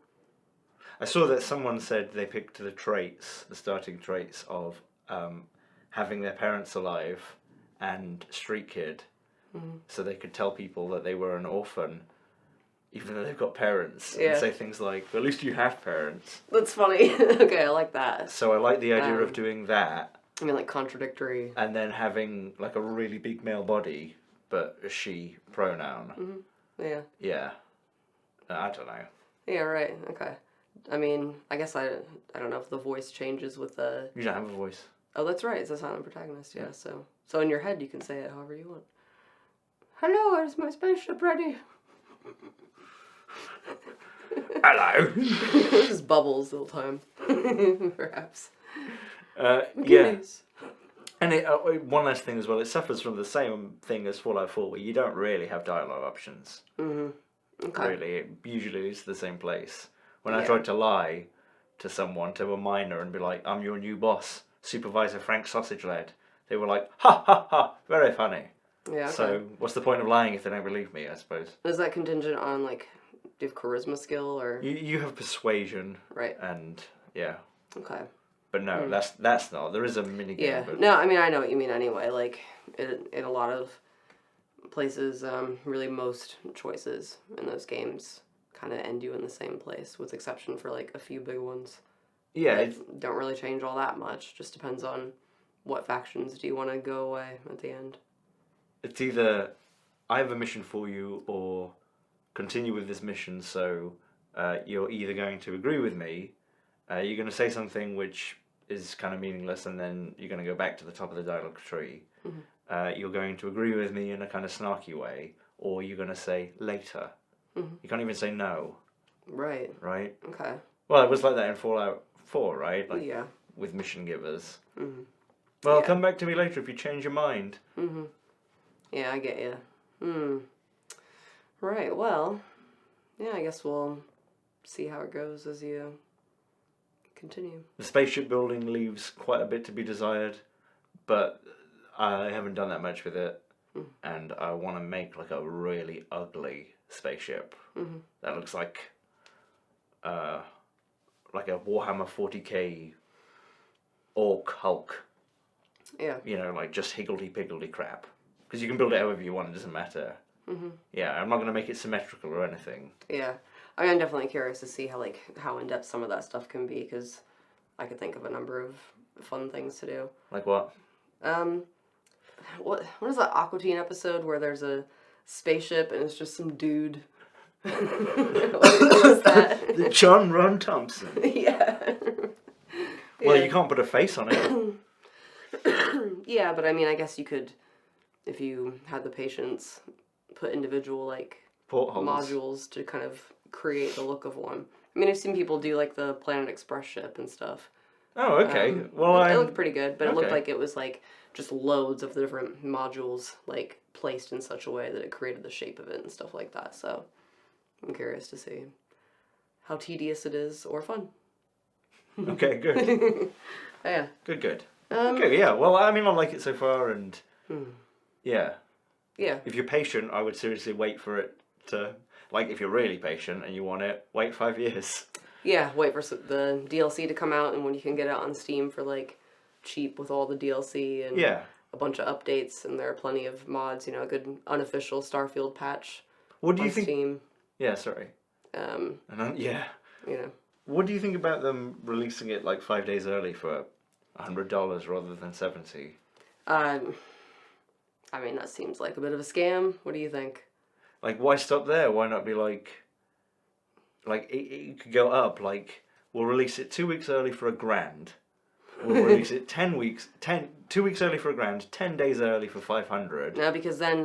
I saw that someone said they picked the starting traits of having their parents alive and street kid, so they could tell people that they were an orphan, even though they've got parents, and say things like, well, at least you have parents. That's funny. Okay, I like that. So I like the idea of doing that. I mean, like, contradictory. And then having, like, a really big male body, but a she pronoun. Yeah. Yeah. I don't know. Yeah, right. Okay. I mean, I guess I don't know if the voice changes with the... You don't have a voice. Oh, that's right. It's a silent protagonist, yeah. So in your head, you can say it however you want. Hello, is my spaceship ready? Hello. Just bubbles the whole time. Perhaps. Yeah. And one last thing as well, it suffers from the same thing as Fallout 4, where you don't really have dialogue options. Okay. Really, it usually is the same place. When I tried to lie to someone, to a miner, and be like, I'm your new boss, supervisor Frank Sausage led. They were like, ha ha ha, very funny. Yeah. Okay. So what's the point of lying if they don't believe me? I suppose. Is that contingent on like, do you have charisma skill or? You have persuasion. Right. And yeah. Okay. But no, that's not. There is a mini game. Yeah. But... No, I mean I know what you mean anyway. Like in a lot of places, really most choices in those games kind of end you in the same place, with exception for like a few big ones. Yeah. Don't really change all that much. Just depends on what factions do you want to go away at the end. It's either I have a mission for you or continue with this mission. So you're either going to agree with me, you're going to say something which is kind of meaningless, and then you're going to go back to the top of the dialogue tree. Mm-hmm. You're going to agree with me in a kind of snarky way, or you're going to say later. Mm-hmm. You can't even say no. Right. Right? Okay. Well, it was like that in Fallout 4, right? Like, Yeah. with mission givers. Mm-hmm. Well, Yeah. come back to me later if you change your mind. Mm-hmm. Yeah, I get you. Right, well, yeah, I guess we'll see how it goes as you continue. The spaceship building leaves quite a bit to be desired, but I haven't done that much with it, and I want to make like a really ugly spaceship that looks like a Warhammer 40k orc Hulk. Yeah. You know, like just higgledy-piggledy crap. Because you can build it however you want, it doesn't matter. Yeah, I'm not going to make it symmetrical or anything. Yeah. I mean, I'm definitely curious to see how in-depth some of that stuff can be, because I could think of a number of fun things to do. Like what? What is that Aqua Teen episode where there's a spaceship and it's just some dude? What is that? The John Ron Thompson. Yeah. Well, Yeah. you can't put a face on it. Yeah, but I mean, I guess you could, if you had the patience, put individual, like, Portholes. modules to kind of create the look of one. I mean, I've seen people do, like, the Planet Express ship and stuff. Oh, okay. It looked pretty good, but it looked okay. like it was, like, just loads of the different modules, like, placed in such a way that it created the shape of it and stuff like that, so I'm curious to see how tedious it is or fun. Okay, good. Yeah. Good. Okay, yeah. Well, I mean, I like it so far, and yeah. Yeah. If you're patient, I would seriously wait for it to... Like, if you're really patient and you want it, wait 5 years. Yeah, wait for the DLC to come out, and when you can get it on Steam for, like, cheap with all the DLC and a bunch of updates, and there are plenty of mods, you know, a good unofficial Starfield patch What do you on think... Steam. Yeah, sorry. Yeah. You know. What do you think about them releasing it, like, 5 days early for $100 rather than $70? I mean, that seems like a bit of a scam. What do you think? Like, why stop there? Why not be like it could go up. Like, we'll release it 2 weeks early for $1,000. We'll release it 2 weeks early for $1,000, 10 days early for $500. No, because then,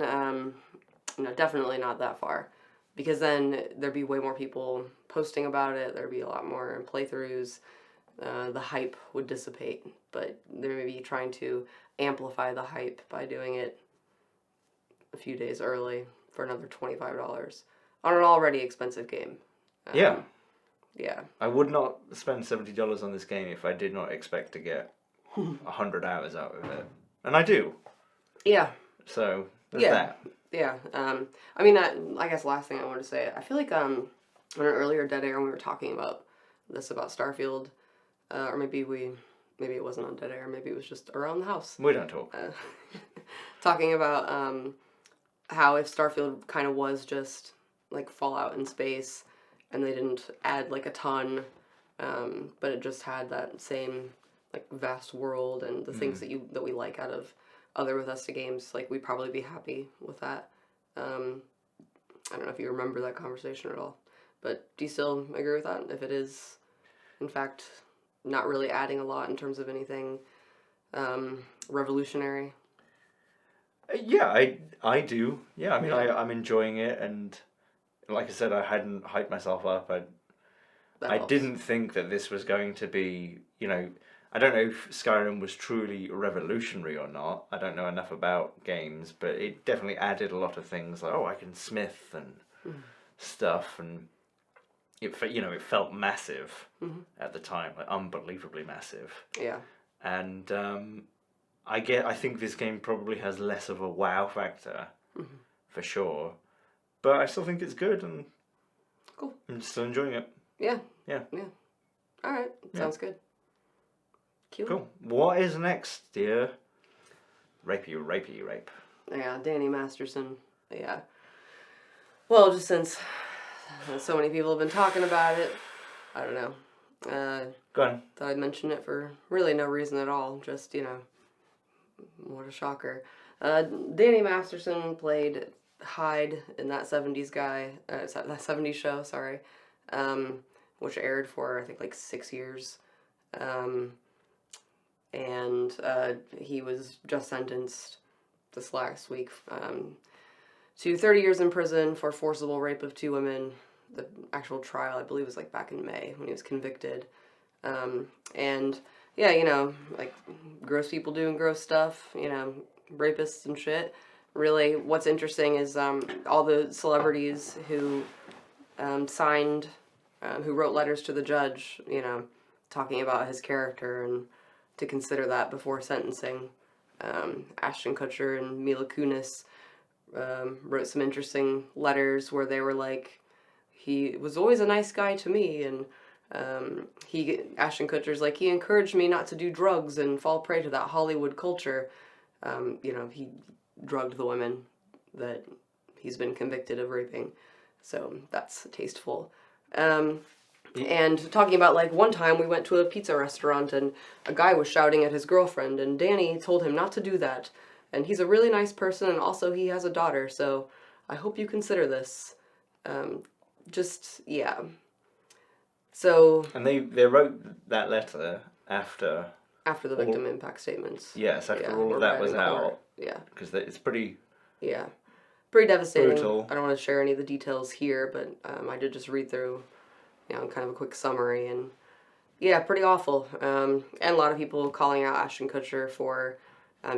no, definitely not that far. Because then there'd be way more people posting about it. There'd be a lot more playthroughs. The hype would dissipate. But they may be trying to amplify the hype by doing it a few days early for another $25 on an already expensive game. Yeah. Yeah. I would not spend $70 on this game if I did not expect to get 100 hours out of it. And I do. Yeah. So, there's that. Yeah. I mean, I guess last thing I wanted to say, I feel like on an earlier Dead Air when we were talking about this, about Starfield, or maybe it wasn't on Dead Air, maybe it was just around the house. We don't talk. Talking about how if Starfield kind of was just like Fallout in space, and they didn't add like a ton, but it just had that same like vast world and the things that we like out of other Bethesda games, like we'd probably be happy with that. I don't know if you remember that conversation at all, but do you still agree with that? If it is, in fact, not really adding a lot in terms of anything revolutionary? Yeah, I do. Yeah, I mean, I'm enjoying it, and like I said, I hadn't hyped myself up. I didn't think that this was going to be, you know, I don't know if Skyrim was truly revolutionary or not. I don't know enough about games, but it definitely added a lot of things like, oh, I can smith and stuff, and it felt massive at the time, like unbelievably massive. Yeah. and I think this game probably has less of a wow factor, for sure, but I still think it's good, and cool. I'm still enjoying it. Yeah. Yeah. All right. Sounds good. Cool. What is next, dear? Rape. Yeah, Danny Masterson. Yeah. Well, just since so many people have been talking about it, I don't know. Go on. Thought I'd mention it for really no reason at all. Just, what a shocker. Danny Masterson played Hyde in that 70s that 70s show, sorry, which aired for, I think, like 6 years. And he was just sentenced this last week to 30 years in prison for forcible rape of 2 women. The actual trial, I believe, was like back in May when he was convicted. And yeah, like gross people doing gross stuff, rapists and shit. Really, what's interesting is all the celebrities who signed, who wrote letters to the judge, talking about his character and to consider that before sentencing. Ashton Kutcher and Mila Kunis wrote some interesting letters where they were like, he was always a nice guy to me, and Ashton Kutcher's like, he encouraged me not to do drugs and fall prey to that Hollywood culture. He drugged the women that he's been convicted of raping, so that's tasteful. And talking about, like, one time we went to a pizza restaurant and a guy was shouting at his girlfriend, and Danny told him not to do that. And he's a really nice person, and also he has a daughter, so I hope you consider this. Yeah. So... And they wrote that letter after... After the victim impact statements. Yes, after all of that was out. Yeah. Because it's pretty... Yeah. Pretty devastating. Brutal. I don't want to share any of the details here, but I did just read through, kind of a quick summary, and yeah, pretty awful. And a lot of people calling out Ashton Kutcher for,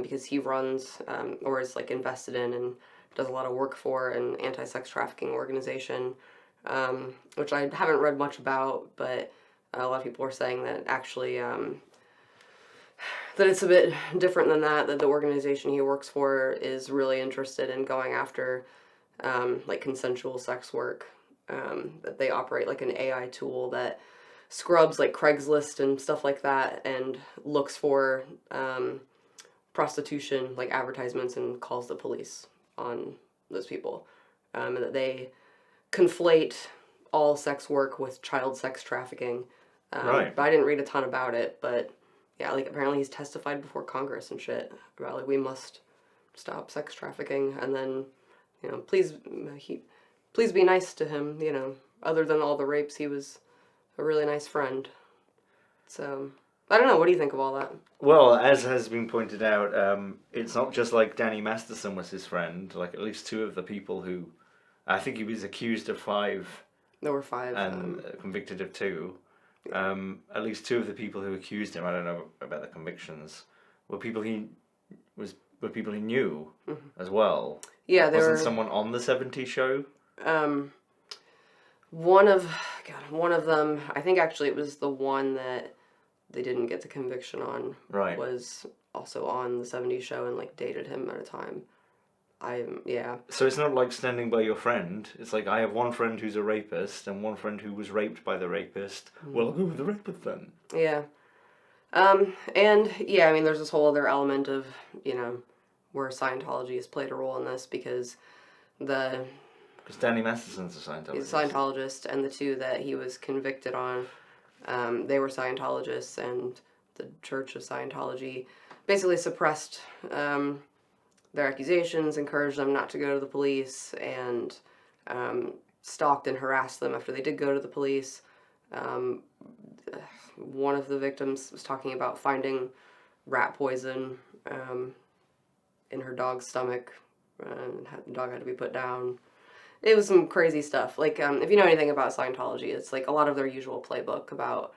because he runs, or is like invested in and does a lot of work for an anti-sex trafficking organization, which I haven't read much about, but a lot of people are saying that actually, that it's a bit different than that the organization he works for is really interested in going after, like, consensual sex work. That they operate like an AI tool that scrubs like Craigslist and stuff like that and looks for prostitution, like advertisements, and calls the police on those people. And that they conflate all sex work with child sex trafficking. Right. But I didn't read a ton about it, but yeah, like apparently he's testified before Congress and shit about like, we must stop sex trafficking, and then, please be nice to him, Other than all the rapes, he was a really nice friend. So, I don't know, what do you think of all that? Well, as has been pointed out, it's not just like Danny Masterson was his friend. Like, at least 2 of the people who... I think he was accused of 5. There were 5. And convicted of 2. Yeah. At least 2 of the people who accused him, I don't know about the convictions, were people he knew as well. Yeah, there Wasn't someone on the 70s show? One of them, I think actually it was the one that they didn't get the conviction on. Right. Was also on the 70s show and like dated him at a time. So it's not like standing by your friend. It's like, I have one friend who's a rapist and one friend who was raped by the rapist. Well, I'll go with the rapist then. Yeah. And yeah, I mean, there's this whole other element of, where Scientology has played a role in this because Danny Masterson's a Scientologist. He's a Scientologist, and the 2 that he was convicted on, they were Scientologists, and the Church of Scientology basically suppressed their accusations, encouraged them not to go to the police, and stalked and harassed them after they did go to the police. One of the victims was talking about finding rat poison in her dog's stomach, and the dog had to be put down. It was some crazy stuff. Like, if you know anything about Scientology, it's like a lot of their usual playbook about,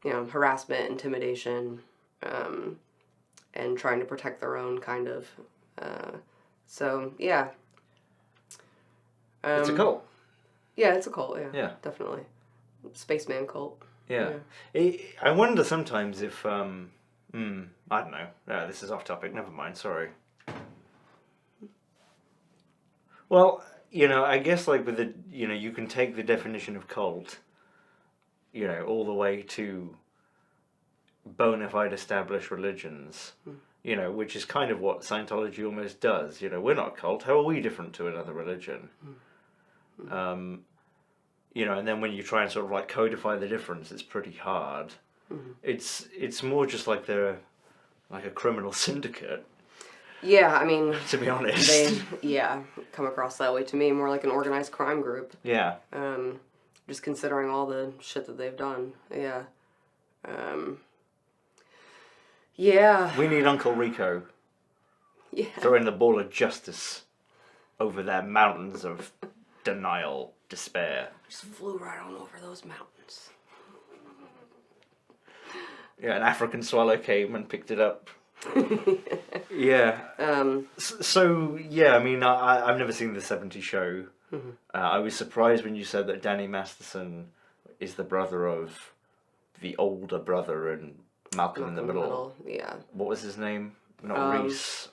harassment, intimidation, and trying to protect their own, kind of. So, yeah. It's a cult. Yeah, it's a cult, Yeah. Definitely. Spaceman cult. Yeah. I wonder sometimes if I don't know. This is off topic. Never mind. Sorry. Well, I guess like with the, you can take the definition of cult, all the way to bona fide established religions, which is kind of what Scientology almost does. We're not a cult. How are we different to another religion? And then when you try and sort of like codify the difference, it's pretty hard. It's more just like they're like a criminal syndicate. Yeah, I mean... to be honest. They, come across that way to me, more like an organized crime group. Yeah. Just considering all the shit that they've done. Yeah. Yeah. We need Uncle Rico. Yeah. Throwing the ball of justice over their mountains of denial, despair. Just flew right on over those mountains. Yeah, an African swallow came and picked it up. Yeah. So, yeah, I mean, I've never seen the 70s show. I was surprised when you said that Danny Masterson is the brother of the older brother in Malcolm in the Middle. Yeah. What was his name? Not Reese.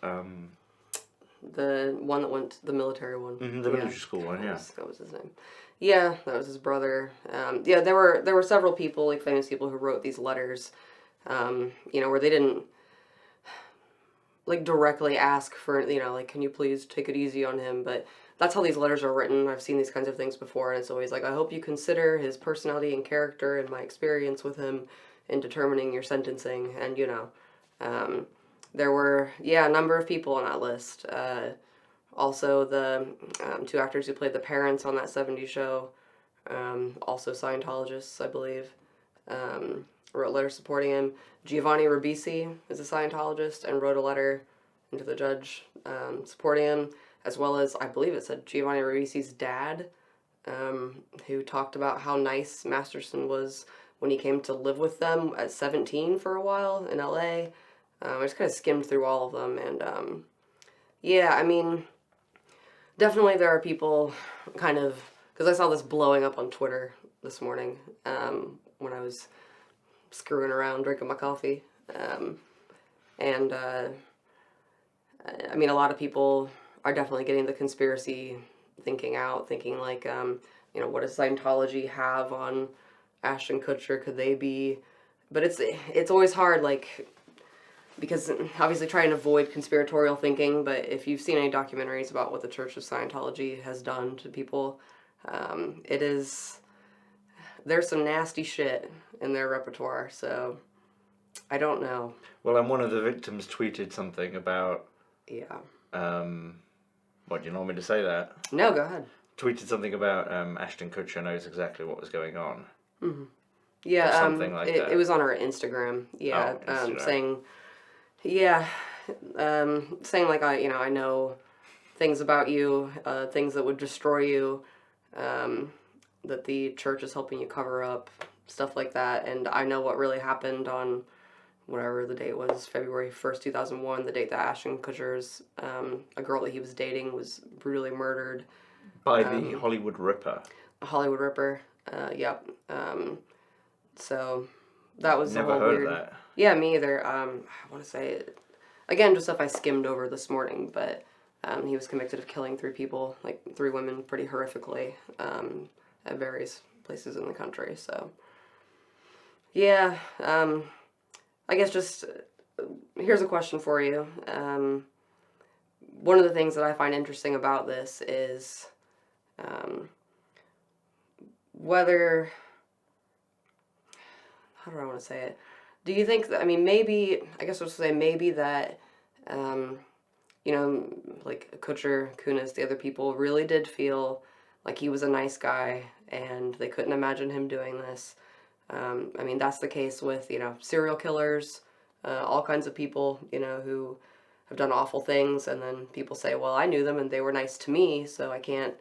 The one that went to the military one. The military school one, yeah. That was his name. Yeah, that was his brother. There were several people, like famous people, who wrote these letters, where they didn't like directly ask for, like, can you please take it easy on him, but that's how these letters are written. I've seen these kinds of things before, and it's always like, I hope you consider his personality and character and my experience with him in determining your sentencing, and, there were, a number of people on that list. Also, the 2 actors who played the parents on that 70s show, also Scientologists, I believe, wrote letters supporting him. Giovanni Ribisi is a Scientologist and wrote a letter into the judge supporting him, as well as, I believe it said Giovanni Ribisi's dad, who talked about how nice Masterson was when he came to live with them at 17 for a while in LA. I just kind of skimmed through all of them, and I mean, definitely there are people kind of, because I saw this blowing up on Twitter this morning when I was screwing around drinking my coffee, and I mean, a lot of people are definitely getting the conspiracy thinking out, thinking like, what does Scientology have on Ashton Kutcher? Could they be? But it's always hard, like, because obviously try and avoid conspiratorial thinking, but if you've seen any documentaries about what the Church of Scientology has done to people, there's some nasty shit in their repertoire, so I don't know. Well, and one of the victims tweeted something about... Yeah. What, do you want me to say that? No, go ahead. Tweeted something about Ashton Kutcher knows exactly what was going on. Mm-hmm. Yeah, or something like that. It was on her Instagram. Yeah, Instagram. saying like I know things about you, things that would destroy you, that the church is helping you cover up, stuff like that, and I know what really happened on whatever the date was, February 1st, 2001, the date that Ashton Kutcher's, a girl that he was dating was brutally murdered. By the Hollywood Ripper. Hollywood Ripper, yep. So that was Never heard of that. Yeah, me either. I want to say, again, just stuff I skimmed over this morning, but he was convicted of killing 3 people, like 3 women, pretty horrifically, at various places in the country, so. Yeah, I guess just, here's a question for you. One of the things that I find interesting about this is whether, how do I want to say it? Do you think that, I mean, maybe, I guess I'll say maybe that, like Kutcher, Kunis, the other people really did feel like he was a nice guy and they couldn't imagine him doing this. I mean, that's the case with, serial killers, all kinds of people, who have done awful things, and then people say, well, I knew them and they were nice to me, so I can't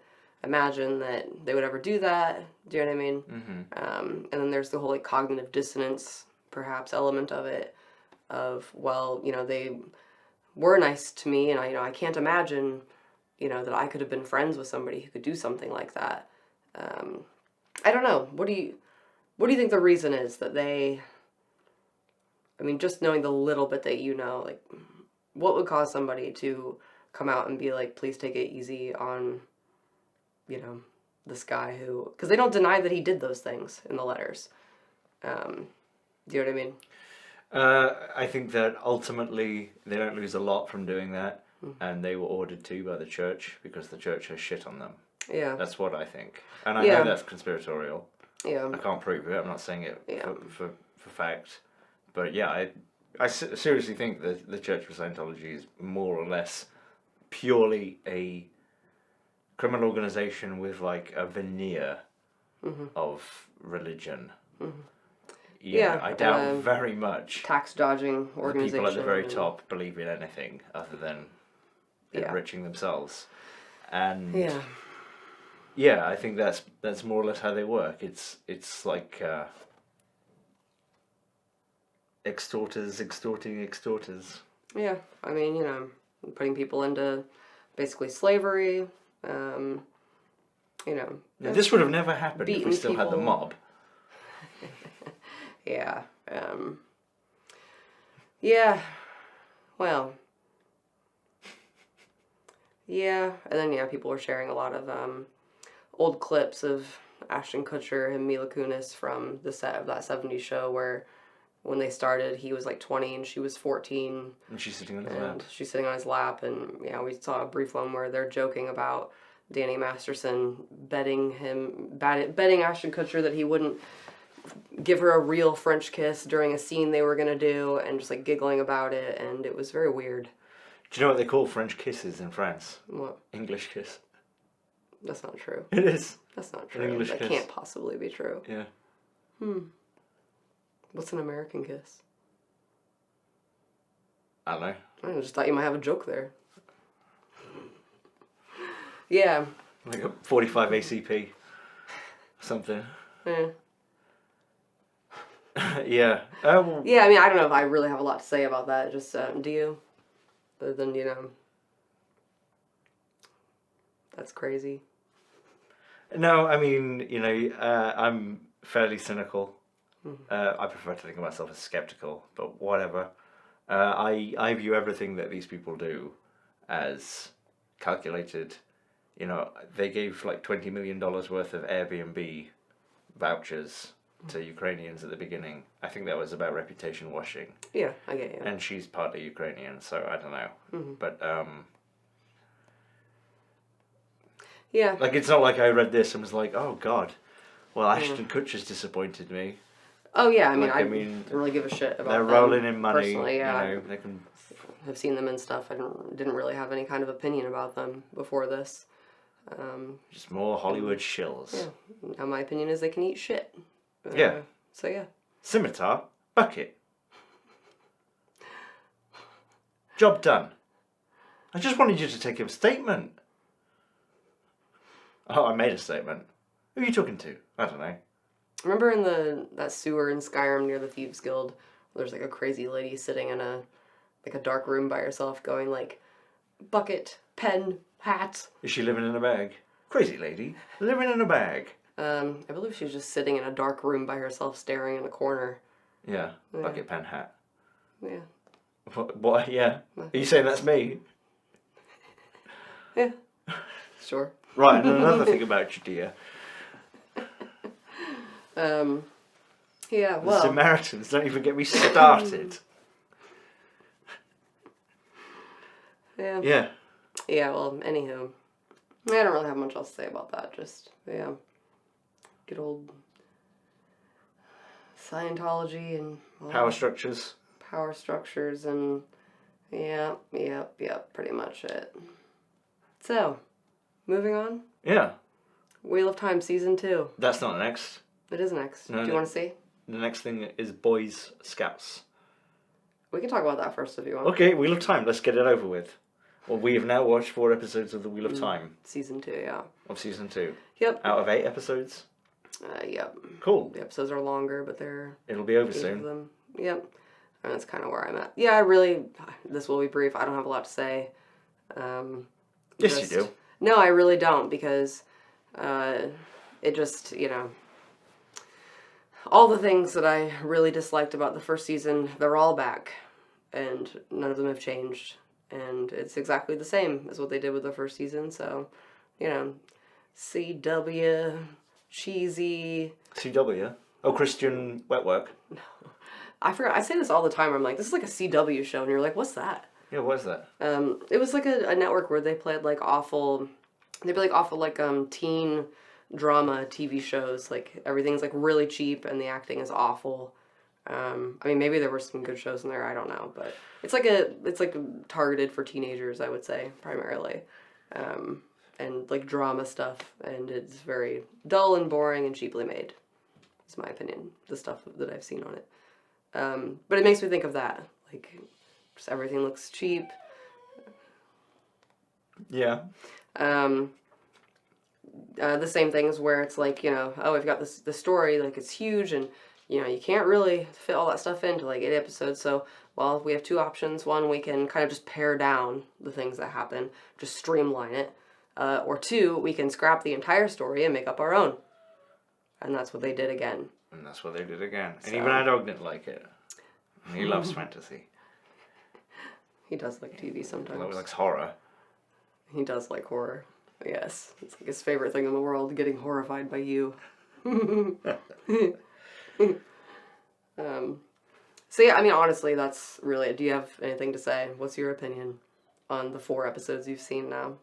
imagine that they would ever do that. Do you know what I mean? Mm-hmm. And then there's the whole, like, cognitive dissonance, perhaps, element of it, of, well, they were nice to me, and I can't imagine, that I could have been friends with somebody who could do something like that. I don't know. What do you think the reason is that they I mean, just knowing the little bit that you know, like, what would cause somebody to come out and be like, please take it easy on, you know, this guy who... Because they don't deny that he did those things in the letters. Do you know what I mean? I think that ultimately they don't lose a lot from doing that, and they were ordered to by the church because the church has shit on them. Yeah. That's what I think. And I know that's conspiratorial. Yeah. I can't prove it. I'm not saying it for fact. But yeah, I seriously think that the Church of Scientology is more or less purely a criminal organization with like a veneer of religion. Yeah, I doubt very much tax dodging organization. The people at the very top believe in anything other than enriching themselves. And yeah, I think that's more or less how they work. It's like extorters extorting extorters. Yeah, I mean, you know, putting people into basically slavery. You know, this would have never happened if we still had the mob. Yeah. Yeah. Well. Yeah, and then people were sharing a lot of old clips of Ashton Kutcher and Mila Kunis from the set of that 70s show where when they started he was like 20 and she was 14. And she's sitting on his lap. She's sitting on his lap, and we saw a brief one where they're joking about Danny Masterson betting Ashton Kutcher that he wouldn't give her a real French kiss during a scene they were going to do, and just like giggling about it, and it was very weird. Do you know what they call French kisses in France? What? English kiss. That's not true. It is. That's not true. An English that kiss. Can't possibly be true. Yeah. What's an American kiss? I don't know. I just thought you might have a joke there. Yeah. Like a 45 ACP. Something. Yeah. Yeah. Yeah, I mean, I don't know if I really have a lot to say about that. Just, do you? Other than, that's crazy. No, I mean, I'm fairly cynical. I prefer to think of myself as skeptical, but whatever. I view everything that these people do as calculated. They gave like $20 million worth of Airbnb vouchers to Ukrainians at the beginning. I think that was about reputation washing. Yeah, I get you. And she's partly Ukrainian, so I don't know. But, yeah. like, it's not like I read this and was like, oh, God. Well, Ashton Kutcher's disappointed me. Oh, yeah, I mean, don't really give a shit about they're them rolling in money. Personally, yeah. They can... I've seen them and stuff. I didn't really have any kind of opinion about them before this. Just more Hollywood shills. Yeah. Now my opinion is they can eat shit. Yeah. So, yeah. Scimitar, bucket. Job done. I just wanted you to take a statement. Oh, I made a statement. Who are you talking to? I don't know. Remember in that sewer in Skyrim near the Thieves Guild, there's like a crazy lady sitting in a dark room by herself going like, bucket, pen, hat. Is she living in a bag? Crazy lady, living in a bag. I believe she was just sitting in a dark room by herself staring in a corner. Yeah, bucket, pen, hat. Yeah. What? Yeah. Are you saying that's me? Yeah. Sure. Right, and another thing about Judea. Yeah, The well... Samaritans, don't even get me started. Yeah. Yeah. Yeah, well, anywho. I don't really have much else to say about that. Just, good old Scientology and... Well, Power structures. Power structures and... Yeah, pretty much it. So, moving on. Yeah. Wheel of Time Season 2. That's not next. It is next. No, Do you want to see? The next thing is Boys Scouts. We can talk about that first if you want. Okay, Wheel of Time, let's get it over with. Well, we have now watched 4 episodes of the Wheel of Time. Season 2, yeah. Of Season 2. Yep. Out of 8 episodes? Yep. Cool. The episodes are longer, but It'll be over 8 soon. of them. Yep. And that's kind of where I'm at. Yeah, this will be brief. I don't have a lot to say. Yes, you do. No, I really don't, because it just, all the things that I really disliked about the first season, they're all back. And none of them have changed. And it's exactly the same as what they did with the first season. So, you know, CW, cheesy. CW? Oh, Christian Wetwork. I forgot. I say this all the time. I'm like, this is like a CW show. And you're like, what's that? Yeah, what is that? It was like a network where they played like awful, they'd be like awful like teen drama TV shows. Like everything's like really cheap and the acting is awful. I mean, maybe there were some good shows in there. I don't know, but it's like targeted for teenagers, I would say primarily, and like drama stuff, and it's very dull and boring and cheaply made. It's my opinion. The stuff that I've seen on it, but it makes me think of that. Like, just everything looks cheap. Yeah. The same things where it's like, you know, oh, we've got the story, like it's huge and, you know, you can't really fit all that stuff into like 8 episodes. So, well, we have 2 options. One, we can kind of just pare down the things that happen, just streamline it. Or 2, we can scrap the entire story and make up our own. And that's what they did again. And that's what they did again. And even our dog didn't like it. And he loves fantasy. He does like TV sometimes. He likes horror. He does like horror. Yes. It's like his favorite thing in the world, getting horrified by you. So yeah, I mean, honestly, that's really it. Do you have anything to say? What's your opinion on the 4 episodes you've seen now?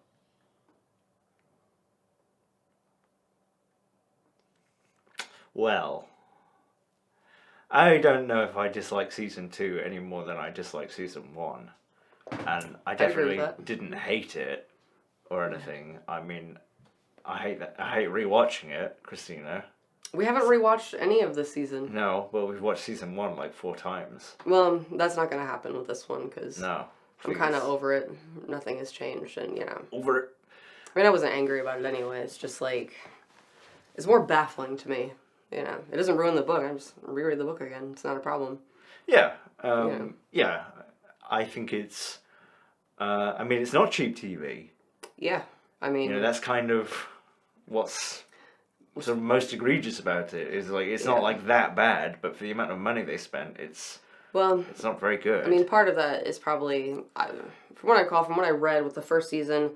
Well, I don't know if I dislike season 2 any more than I dislike season 1. And I definitely didn't hate it or anything. I mean, I hate rewatching it, Christina. We haven't rewatched any of this season. No, well, we've watched season 1 like 4 times. Well, that's not going to happen with this one because No. I'm kind of over it. Nothing has changed, and you know. Over it. I mean, I wasn't angry about it anyway. It's just like, it's more baffling to me. You know, it doesn't ruin the book. I just reread the book again. It's not a problem. Yeah. Yeah. I think it's. I mean, it's not cheap TV. Yeah, I mean, you know, that's kind of what's sort of most egregious about it. Is like it's not like that bad, but for the amount of money they spent, it's not very good. I mean, part of that is probably from what I read with the first season,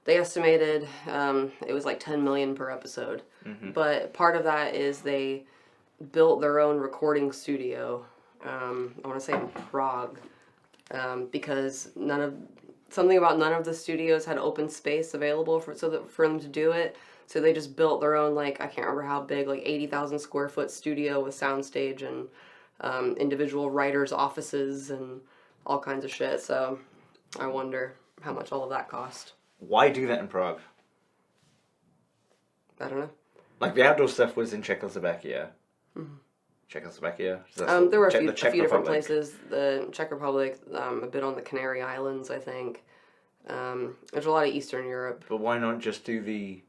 they estimated it was like $10 million per episode. Mm-hmm. But part of that is they built their own recording studio. I want to say in Prague, because something about none of the studios had open space available for them to do it. So they just built their own, like, I can't remember how big, like 80,000 square foot studio with soundstage and individual writers' offices and all kinds of shit. So I wonder how much all of that cost. Why do that in Prague? I don't know. Like, the outdoor stuff was in Czechoslovakia. Mm-hmm. Czechoslovakia? There were a few different places. The Czech Republic, a bit on the Canary Islands, I think. There's a lot of Eastern Europe. But why not just do the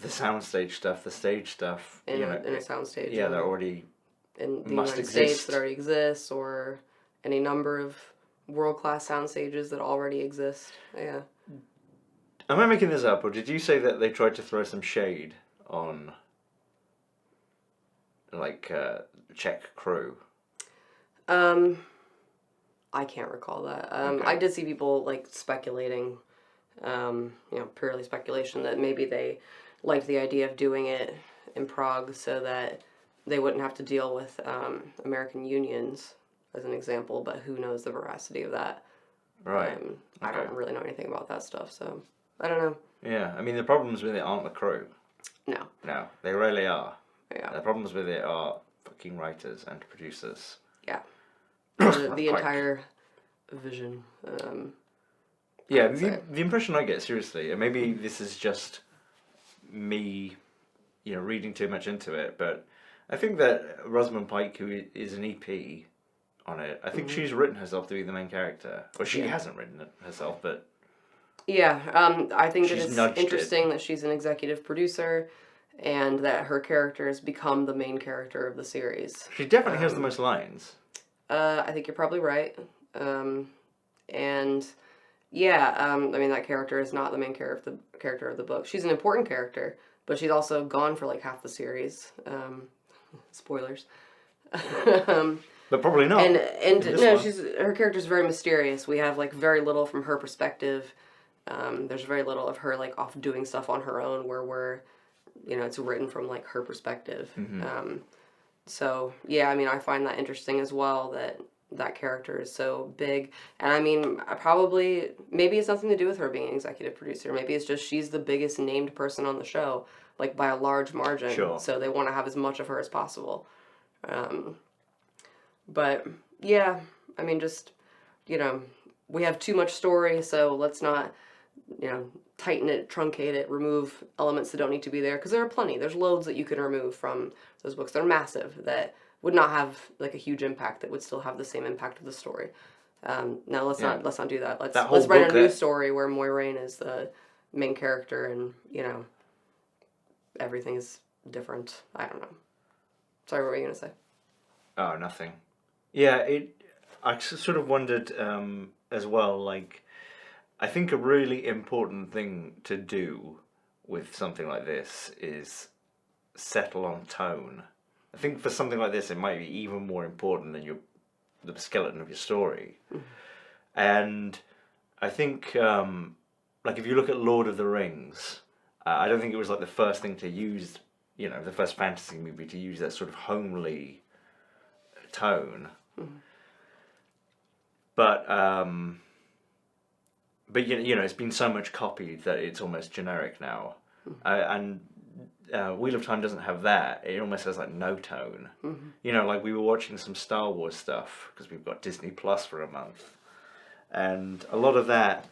soundstage stuff, the stage stuff? In a soundstage. Yeah, that already in the United States that already exists, or any number of world-class sound stages that already exist. Yeah. Am I making this up, or did you say that they tried to throw some shade on, like, Czech crew? I can't recall that. Okay. I did see people, like, speculating, purely speculation, that maybe they liked the idea of doing it in Prague so that they wouldn't have to deal with American unions, as an example, but who knows the veracity of that. Right. I don't really know anything about that stuff, so I don't know. Yeah, I mean, the problems with it aren't the crew. No. No, they rarely are. Yeah. The problems with it are fucking writers and producers. Yeah. the entire vision. The impression I get, seriously, and maybe this is just me, reading too much into it, but I think that Rosamund Pike, who is an EP on it, I think she's written herself to be the main character. Well, she hasn't written it herself, but... Yeah, I think that it's interesting it. that she's an executive producer and that her character has become the main character of the series. She definitely has the most lines. I think you're probably right. And yeah, I mean, that character is not the main character of the book. She's an important character, but she's also gone for like half the series. Spoilers. But probably not. And no, her character's very mysterious. We have like very little from her perspective. There's very little of her like off doing stuff on her own where we're, it's written from like her perspective. So yeah, I mean, I find that interesting as well that character is so big. And I mean, maybe it's nothing to do with her being an executive producer. Maybe it's just she's the biggest named person on the show, like by a large margin. Sure. So they want to have as much of her as possible. But yeah, I mean, just, we have too much story, so let's not, tighten it, truncate it, remove elements that don't need to be there, because there are plenty. There's loads that you can remove from those books. They're massive, that would not have like a huge impact, that would still have the same impact of the story. Now let's not do that. Let's write a new story where Moiraine is the main character, and everything is different. I don't know. Sorry, what were you gonna say? Oh, nothing. Yeah, I sort of wondered as well, like, I think a really important thing to do with something like this is settle on tone. I think for something like this, it might be even more important than the skeleton of your story. And I think, like, if you look at Lord of the Rings, I don't think it was like the first thing to use, the first fantasy movie to use that sort of homely tone. But it's been so much copied that it's almost generic now. And Wheel of Time doesn't have that. It almost has like no tone. Like we were watching some Star Wars stuff because we've got Disney Plus for a month, and a lot of that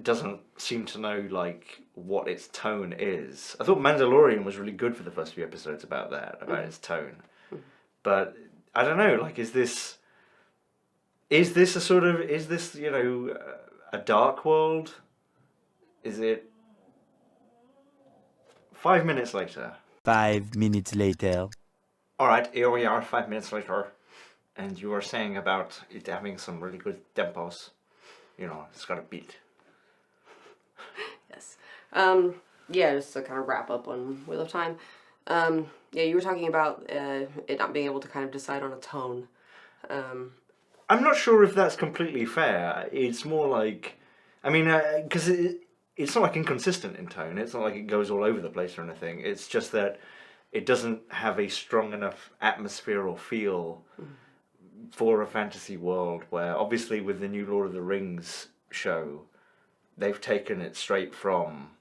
doesn't seem to know like what its tone is. I thought Mandalorian was really good for the first few episodes about its tone, but I don't know. Like, is this a dark world? Is it 5 minutes later? 5 minutes later. Alright, here we are 5 minutes later. And you were saying about it having some really good tempos. It's got a beat. Yes. Yeah, just to kind of wrap up on Wheel of Time. Yeah, you were talking about it not being able to kind of decide on a tone. I'm not sure if that's completely fair. It's more like, I mean, because it's not like inconsistent in tone. It's not like it goes all over the place or anything. It's just that it doesn't have a strong enough atmosphere or feel for a fantasy world, where obviously with the new Lord of the Rings show, they've taken it straight from,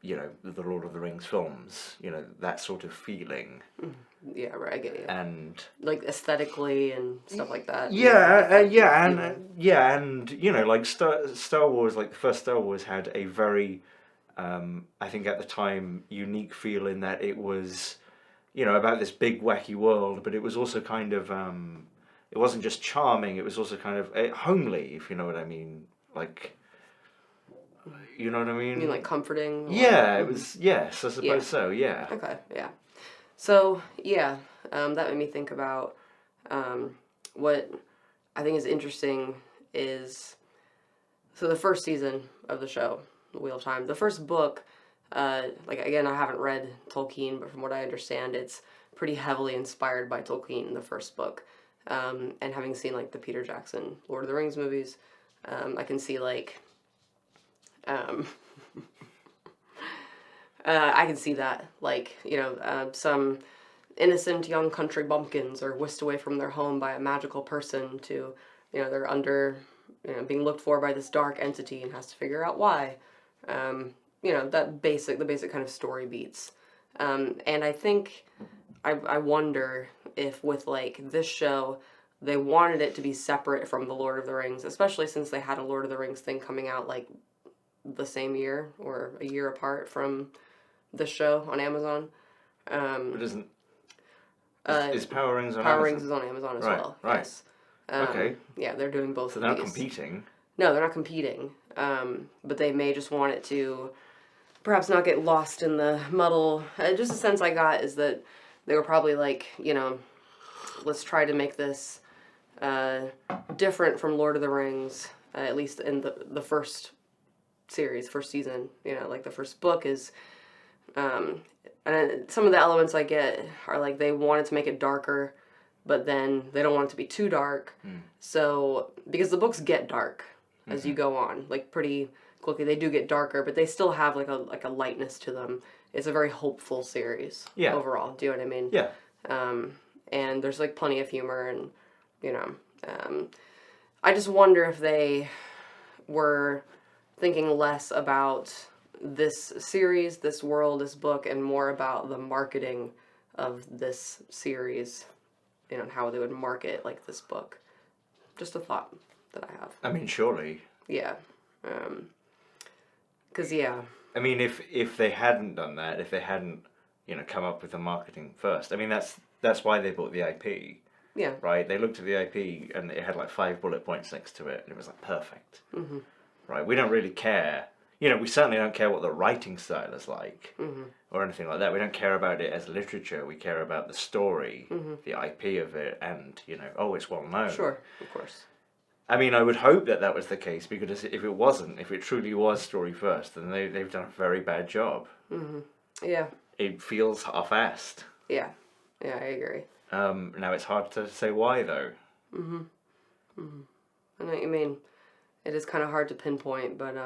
the Lord of the Rings films, that sort of feeling. Yeah, right, I get you. And like aesthetically and stuff like that. And like Star Wars, like the first Star Wars had a very, I think at the time, unique feel in that it was, about this big wacky world, but it was also kind of, it wasn't just charming, it was also kind of homely, if you know what I mean. Like, you know what I mean? You mean like comforting? Yeah, it was, yes, I suppose so, yeah. Okay, yeah. So, yeah, that made me think about what I think is interesting is, so the first season of the show, The Wheel of Time, the first book, again, I haven't read Tolkien, but from what I understand, it's pretty heavily inspired by Tolkien in the first book. And having seen, like, the Peter Jackson Lord of the Rings movies, I can see, like, I can see that, like, some innocent young country bumpkins are whisked away from their home by a magical person to, they're under, being looked for by this dark entity and has to figure out why. The basic kind of story beats. And I think, I wonder if with, like, this show, they wanted it to be separate from the Lord of the Rings, especially since they had a Lord of the Rings thing coming out, like, the same year or a year apart from this show on Amazon. It isn't. Is Power Rings on Amazon? Power Rings is on Amazon as well. Right. Yes. Okay. Yeah, they're doing both so of they're these. not competing? No, they're not competing. But they may just want it to perhaps not get lost in the muddle. Just a sense I got is that they were probably like, let's try to make this different from Lord of the Rings, at least in the first series, first season. Like the first book is And some of the elements I get are like they wanted to make it darker, but then they don't want it to be too dark. So, because the books get dark as you go on, like pretty quickly, they do get darker, but they still have like a lightness to them. It's a very hopeful series overall. Do you know what I mean? Yeah. And there's like plenty of humor, and you know, I just wonder if they were thinking less about this series, this world, this book, and more about the marketing of this series, you know, how they would market like this book. Just a thought that I have. I mean, surely. Yeah. 'Cause yeah. I mean, if they hadn't done that, if they hadn't, you know, come up with the marketing first, I mean, that's why they bought the IP. Yeah. Right? They looked at the IP and it had like 5 bullet points next to it, and it was like perfect. Right? We don't really care. You know, we certainly don't care what the writing style is like or anything like that. We don't care about it as literature. We care about the story, the IP of it, and, you know, oh, it's well known. Sure, of course. I mean, I would hope that that was the case, because if it wasn't, if it truly was story first, then they've done a very bad job. Yeah. It feels half-assed. Yeah. Yeah, I agree. Now it's hard to say why, though. I know what you mean. It is kind of hard to pinpoint, but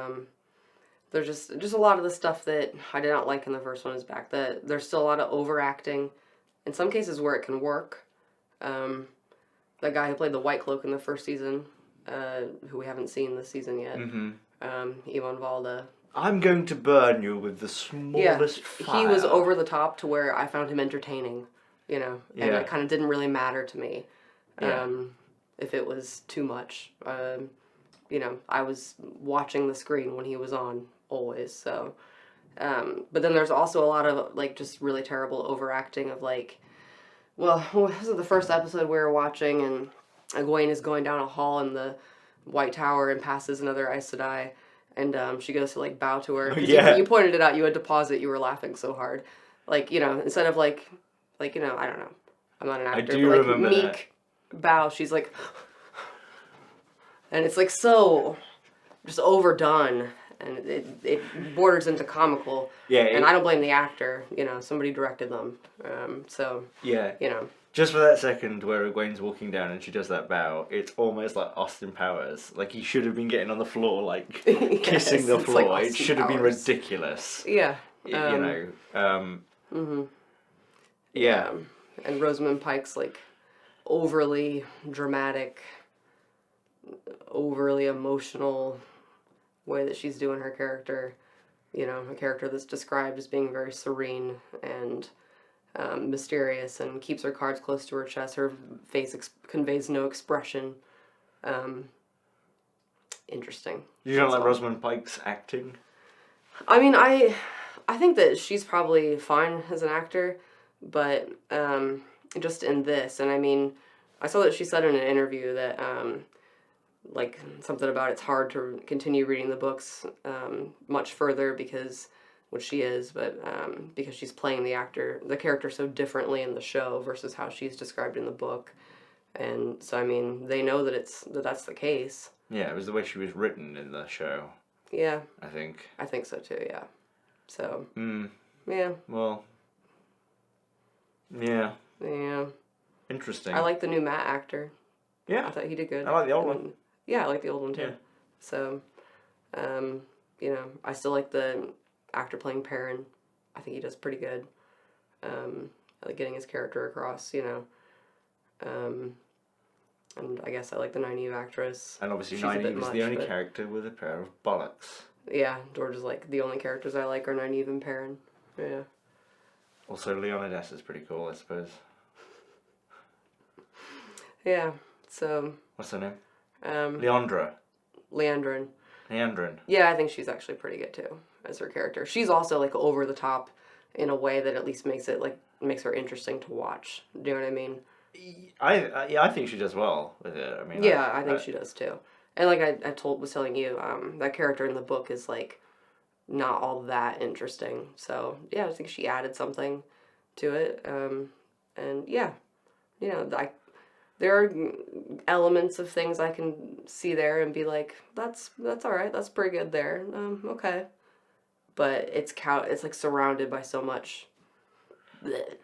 there's just a lot of the stuff that I did not like in the first one is back. There's still a lot of overacting. In some cases where it can work. That guy who played the White Cloak in the first season, who we haven't seen this season yet, Ivan Valda. I'm going to burn you with the smallest fire. He was over the top to where I found him entertaining, you know, and it kind of didn't really matter to me if it was too much. You know, I was watching the screen when he was on, always, so. But then there's also a lot of, like, just really terrible overacting of, like, well, this is the first episode we were watching, and Egwene is going down a hall in the White Tower and passes another Aes Sedai, and she goes to, like, bow to her. 'Cause you pointed it out, you had to pause it, you were laughing so hard. Like, you know, instead of, like, you know, I don't know. I'm not an actor, I do but, like, remember meek bow, she's like... And it's, like, so just overdone, and it borders into comical. Yeah. And I don't blame the actor, you know, somebody directed them. So, yeah. you know. Just for that second where Egwene's walking down and she does that bow, it's almost like Austin Powers. Like, he should have been getting on the floor, like, kissing the floor. Like it should have been ridiculous. Yeah. You know. Yeah. And Rosamund Pike's, like, overly dramatic, overly emotional way that she's doing her character. You know, a character that's described as being very serene and mysterious and keeps her cards close to her chest. Her face conveys no expression. Interesting. You don't like Rosamund Pike's acting? I mean, I think that she's probably fine as an actor, but just in this, and I mean, I saw that she said in an interview that like something about it's hard to continue reading the books much further because, which she is, but because she's playing the character so differently in the show versus how she's described in the book, and so I mean they know that that's the case. Yeah, it was the way she was written in the show. Yeah. I think so too. Yeah. So. Yeah. Well. Yeah. Yeah. Interesting. I like the new Matt actor. Yeah. I thought he did good. I like the old one. Yeah, I like the old one too. Yeah. So, you know, I still like the actor playing Perrin. I think he does pretty good. I like getting his character across, you know. And I guess I like the Nynaeve actress. And obviously She's a bit Nynaeve was much, the only but... character with a pair of bollocks. Yeah, George is like, the only characters I like are Nynaeve and Perrin. Yeah. Also, Leonidas is pretty cool, I suppose. Yeah, so... What's her name? Leandrin. Leandrin. Yeah, I think she's actually pretty good too, as her character. She's also, like, over the top in a way that at least makes her interesting to watch. Do you know what I mean? I think she does well with it. I mean, yeah, I think she does too. And like I was telling you, that character in the book is like not all that interesting. So yeah, I think she added something to it. And yeah, you know, there are elements of things I can see there and be like, that's all right, that's pretty good there. Okay. but it's like surrounded by so much. Bleh.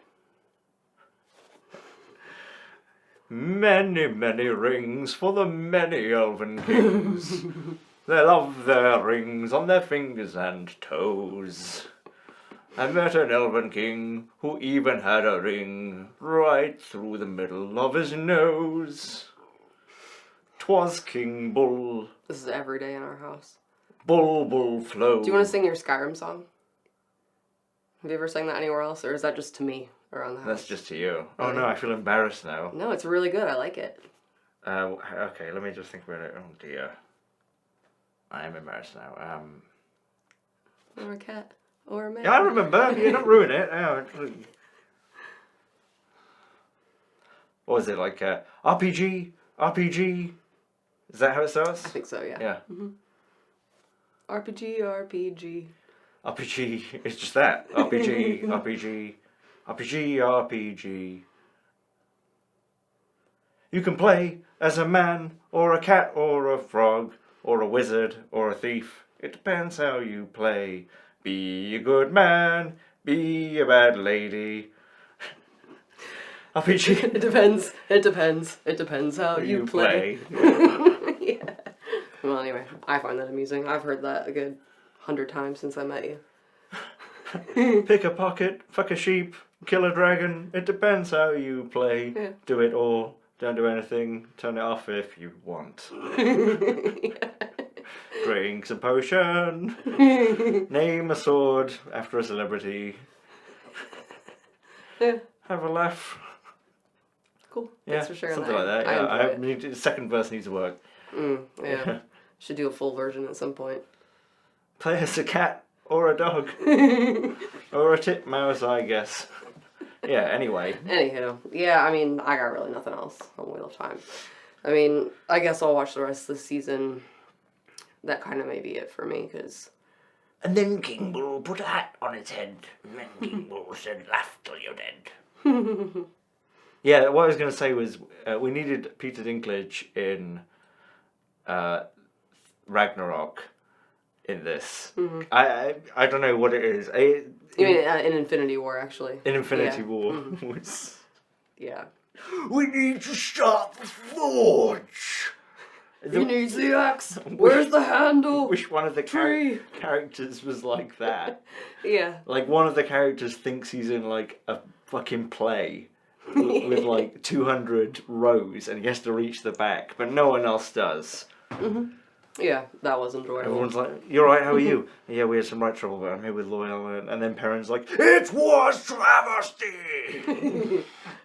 Many, many rings for the many elven kings. They love their rings on their fingers and toes. I met an elven king who even had a ring right through the middle of his nose. 'Twas King Bull. This is every day in our house. Bull, bull, flow. Do you want to sing your Skyrim song? Have you ever sang that anywhere else, or is that just to me around the house? That's just to you. Oh Really? no, I feel embarrassed now. No, it's really good. I like it. Okay, let me just think about it. Oh dear. I am embarrassed now. Or a cat. Or a man. Yeah, I remember. You don't ruin it. What was it, like RPG? RPG? Is that how it starts? I think so, yeah. Yeah. RPG, RPG. RPG, it's just that. RPG, RPG, RPG, RPG. You can play as a man, or a cat, or a frog, or a wizard, or a thief. It depends how you play. Be a good man, be a bad lady. RPG. It depends. It depends. It depends how you play. Yeah. Well, anyway, I find that amusing. I've heard that a good 100 times since I met you. Pick a pocket, fuck a sheep, kill a dragon. It depends how you play. Yeah. Do it all. Don't do anything. Turn it off if you want. Drink some potion. Name a sword after a celebrity. Yeah. Have a laugh. Cool. Yeah, Thanks for sharing something that. like that. I enjoy it. The second verse needs to work. Yeah. Should do a full version at some point. Play as a cat or a dog or a titmouse, I guess. Yeah. Anyway. Anywho, yeah. I mean, I got really nothing else on Wheel of Time. I mean, I guess I'll watch the rest of the season. That kind of may be it for me, because. And then King Bull put a hat on its head. And then King Bull said, "Laugh till you're dead." Yeah, what I was going to say was we needed Peter Dinklage in Ragnarok in this. I don't know what it is. You mean in Infinity War, actually? In Infinity Yeah. War. was, Yeah. we need to start the forge. He needs the axe. Where's the handle? Wish one of the Tree. characters was like that. Yeah. Like one of the characters thinks he's in like a fucking play with like 200 rows and he has to reach the back, but no one else does. Yeah, that was enjoyable. Everyone's like, "You're right, how are you?" "Yeah, we had some right trouble, but I'm here with Loyal." And then Perrin's like, "It was travesty!"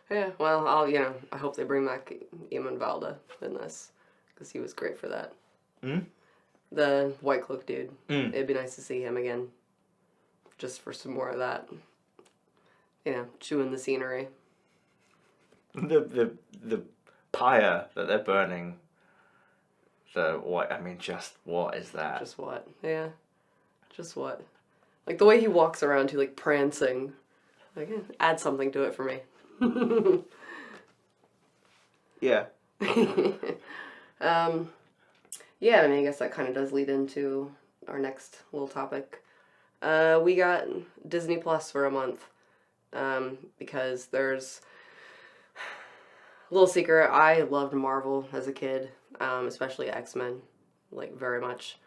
Yeah, well, I hope they bring back Eamon Valda in this, because he was great for that. The White Cloak dude. It'd be nice to see him again, just for some more of that. Chewing the scenery. The pyre that they're burning. Just what is that? Just what? Yeah. Just what? Like, the way he walks around, too, like, prancing. Like, add something to it for me. Yeah. Yeah, I guess that kind of does lead into our next little topic. We got Disney Plus for a month, because there's a little secret. I loved Marvel as a kid, especially X-Men, like, very much.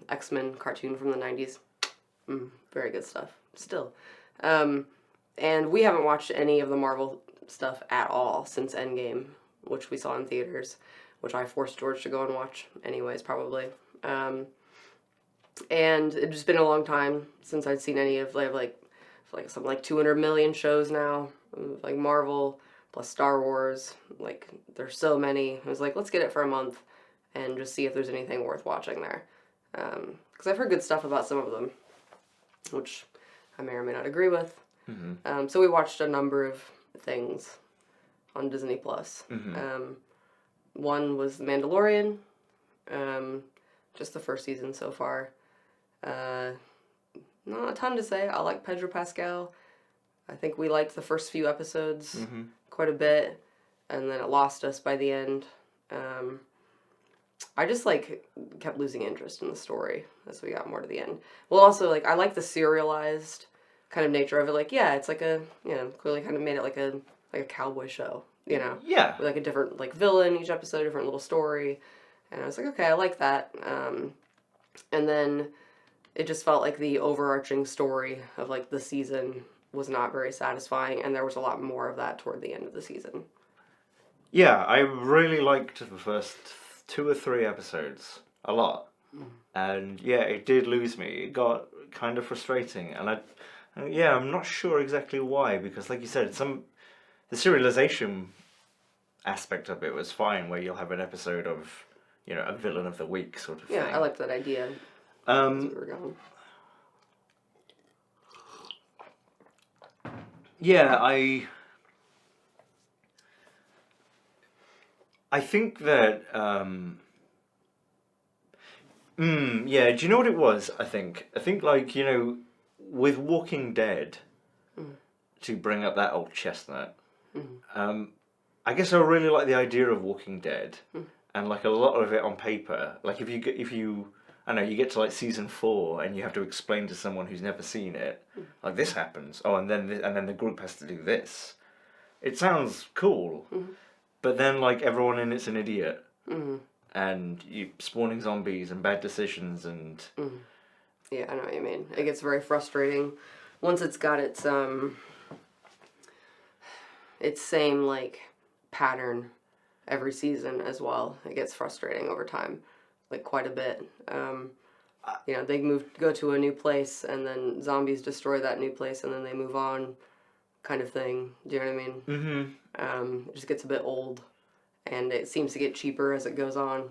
X-Men cartoon from the 90s. Very good stuff, still. And we haven't watched any of the Marvel stuff at all since Endgame, which we saw in theaters, which I forced George to go and watch anyways, probably. And it's just been a long time since I'd seen any of, like something like 200 million shows now, like Marvel, plus Star Wars. Like, there's so many. I was like, let's get it for a month and just see if there's anything worth watching there. Because I've heard good stuff about some of them, which I may or may not agree with. So we watched a number of things on Disney Plus. One was The Mandalorian, just the first season so far. Not a ton to say. I like Pedro Pascal. I think we liked the first few episodes quite a bit, and then it lost us by the end. I just like kept losing interest in the story as we got more to the end. Well, also like I like the serialized kind of nature of it. Like, yeah, it's like a, you know, clearly kind of made it like a cowboy show, you know, Yeah. with like a different like villain each episode, different little story, and I was like, okay, I like that. And then it just felt like the overarching story of like the season was not very satisfying, and there was a lot more of that toward the end of the season. Yeah, I really liked the first 2 or 3 episodes a lot. And yeah, it did lose me. It got kind of frustrating, and I'm not sure exactly why, because like you said, the serialization aspect of it was fine, where you'll have an episode of, you know, a villain of the week sort of Yeah, thing. I liked that idea as we were going. Yeah, I think that yeah, do you know what it was? I think like, you know, with Walking Dead, to bring up that old chestnut, I guess I really like the idea of Walking Dead, and like a lot of it on paper. Like if you I know you get to like season 4 and you have to explain to someone who's never seen it, like this happens. Oh, and then the group has to do this. It sounds cool, but then like everyone in it's an idiot, and you spawning zombies and bad decisions and. Yeah, I know what you mean. It gets very frustrating once it's got its same like pattern every season as well. It gets frustrating over time, like quite a bit. You know, they go to a new place, and then zombies destroy that new place, and then they move on, kind of thing. Do you know what I mean? Mm-hmm. It just gets a bit old, and it seems to get cheaper as it goes on.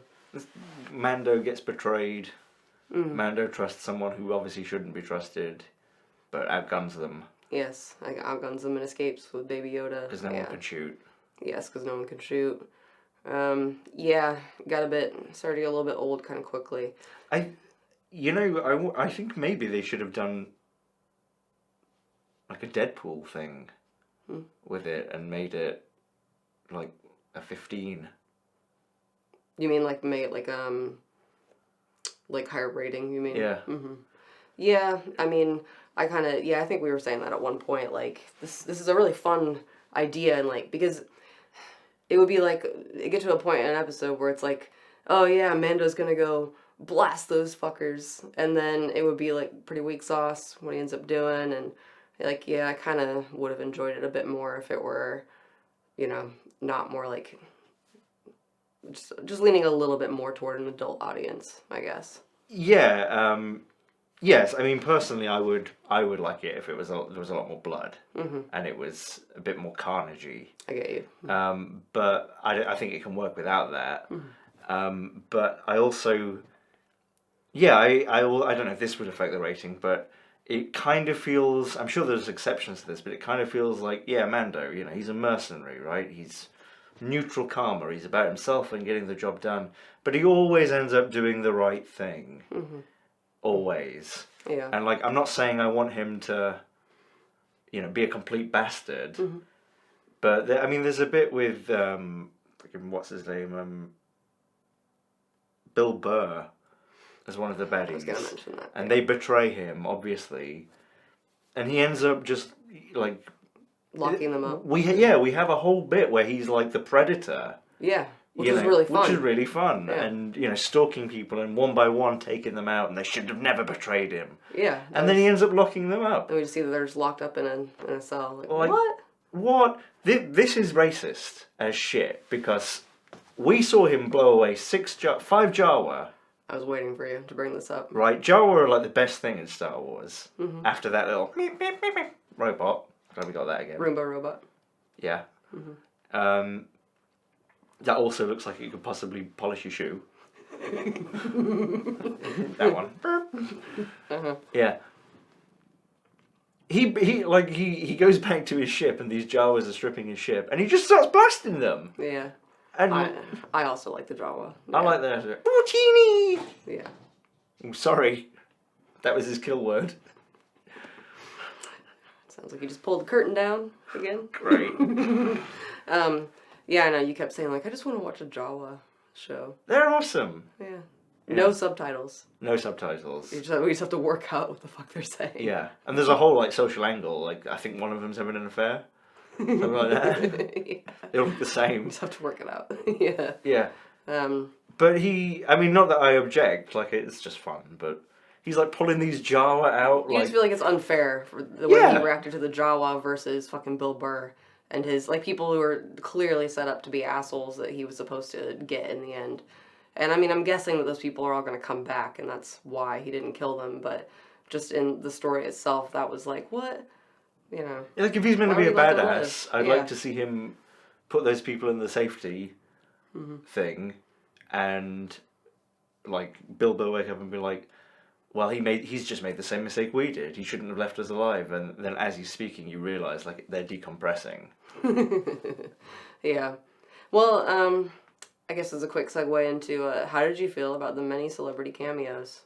Mando gets betrayed. Mando trusts someone who obviously shouldn't be trusted, but outguns them. Yes, like outguns them and escapes with Baby Yoda. Because no one can shoot. Yes, because no one can shoot. Yeah, started to get a little bit old kind of quickly. I think maybe they should have done like a Deadpool thing with it and made it like a 15. You mean like make it like higher rating, you mean? Yeah. Mm-hmm. Yeah, I mean, I think we were saying that at one point, like, this is a really fun idea, and, like, because it would be, like, it get to a point in an episode where it's like, oh, yeah, Mando's gonna go blast those fuckers, and then it would be, like, pretty weak sauce what he ends up doing, and, like, yeah, I kind of would have enjoyed it a bit more if it were, you know, not more, like... Just leaning a little bit more toward an adult audience, I guess. Yeah. Yes. I mean, personally, I would like it if there was a lot more blood, and it was a bit more carnagey. I get you. But I think it can work without that. But I also, yeah, I don't know if this would affect the rating, but it kind of feels. I'm sure there's exceptions to this, but it kind of feels like, yeah, Mando. You know, he's a mercenary, right? He's neutral karma. He's about himself and getting the job done, but he always ends up doing the right thing. Always. Yeah. And like, I'm not saying I want him to, you know, be a complete bastard, but there's a bit with what's his name, Bill Burr, as one of the baddies. I was gonna mention that. And they betray him, obviously, and he ends up just like. Locking them up. We have a whole bit where he's like the predator. Yeah, which is really fun. Which is really fun, Yeah. and you know, stalking people and one by one taking them out, and they should have never betrayed him. Yeah, and then he ends up locking them up. And we just see that they're just locked up in a cell. Like, what? What? This is racist as shit, because we saw him blow away 5 Jawa. I was waiting for you to bring this up. Right, Jawa are like the best thing in Star Wars. After that little robot. Glad we got that again. Roomba robot. Yeah. That also looks like it could possibly polish your shoe. That one. Yeah. He goes back to his ship, and these Jawas are stripping his ship, and he just starts blasting them. Yeah. And I also like the Jawa. Yeah. I like that. Poutini! Yeah. I'm sorry. That was his kill word. Sounds like you just pulled the curtain down again. Great. Yeah, I know. You kept saying, like, I just want to watch a Jawa. show. They're awesome. Yeah. Yeah. No subtitles. No subtitles. We just have to work out what the fuck they're saying. Yeah, and there's a whole like social angle. Like I think one of them's having an affair, something like that. Yeah. They look the We same. just have to work it out. Yeah. Yeah, but I mean, not that I object. Like it's just fun, but he's like pulling these Jawa out. You Like just feel like it's unfair for the way Yeah. he reacted to the Jawa versus fucking Bill Burr and his like people who were clearly set up to be assholes that he was supposed to get in the end. And I mean, I'm guessing that those people are all going to come back, and that's why he didn't kill them. But just in the story itself, that was like, what? You know. like if he's meant to Why be a would you let them badass, live? I'd Yeah. like to see him put those people in the safety thing, and like Bilbo wake up and be like, well, he's just made the same mistake we did. He shouldn't have left us alive. And then as he's speaking, you realise like they're decompressing. Yeah. Well, I guess as a quick segue into how did you feel about the many celebrity cameos?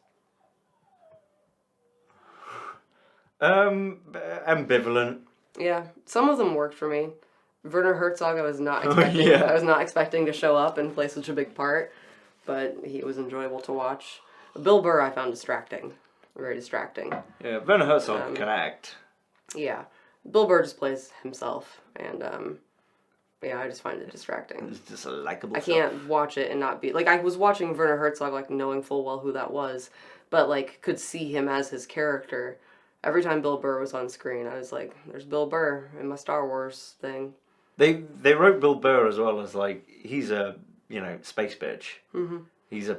Ambivalent. Yeah, some of them worked for me. Werner Herzog, I was not Oh, expecting. yeah. I was not expecting to show up and play such a big part, but he was enjoyable to watch. Bill Burr, I found distracting, very distracting. Yeah, Werner Herzog can act. Yeah, Bill Burr just plays himself, and yeah, I just find it distracting. It's just a likable. I can't watch it and not be like I was watching Werner Herzog, like knowing full well who that was, but like could see him as his character. Every time Bill Burr was on screen, I was like, "There's Bill Burr in my Star Wars thing." They wrote Bill Burr as well as like he's a space bitch. Mm-hmm. He's a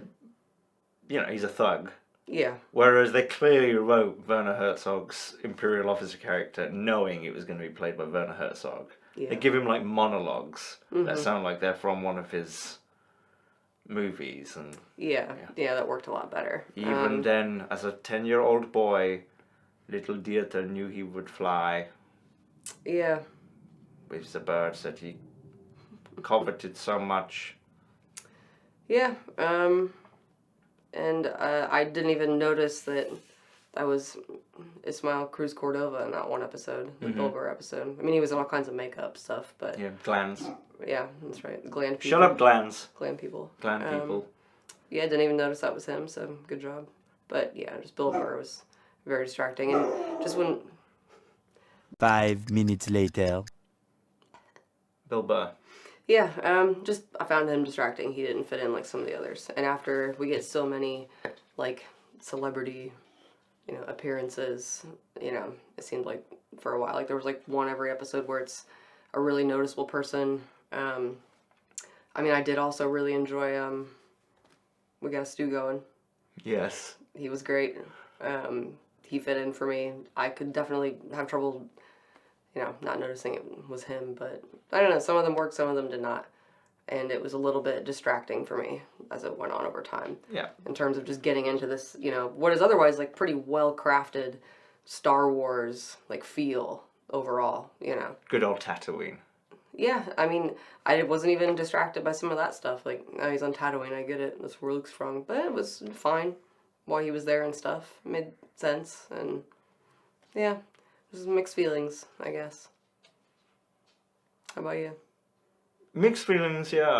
he's a thug. Yeah. Whereas they clearly wrote Werner Herzog's Imperial officer character knowing it was going to be played by Werner Herzog. Yeah. They give him like monologues that sound like they're from one of his movies, and Yeah, that worked a lot better. even then, as a 10-year-old boy, little Dieter knew he would fly Yeah. with the birds that he coveted so much. Yeah, and I didn't even notice that was Ismael Cruz Cordova in that one episode, the Bill Burr episode. I mean, he was in all kinds of makeup stuff, but Yeah, glands. yeah, that's right. The gland people. Shut up, glands. Gland people. Gland people. Yeah, didn't even notice that was him, so good job. But yeah, just Bill Burr was very distracting, and just when 5 minutes later. Bill Burr. yeah, just I found him distracting. He didn't fit in like some of the others. And after we get so many like celebrity, appearances, it seemed like for a while, like there was like one every episode where it's a really noticeable person. I mean, I did also really enjoy We Got a Stew Going. Yes. He was great. He fit in for me. I could definitely have trouble, not noticing it was him, but I don't know, some of them worked, some of them did not. And it was a little bit distracting for me as it went on over time. Yeah. In terms of just getting into this, what is otherwise like pretty well-crafted Star Wars like feel overall, Good old Tatooine. Yeah, I mean, I wasn't even distracted by some of that stuff. Like, now he's on Tatooine, I get it, that's where Luke's from. But it was fine while he was there and stuff. It made sense, and yeah, just mixed feelings, I guess. How about you? Mixed feelings, yeah.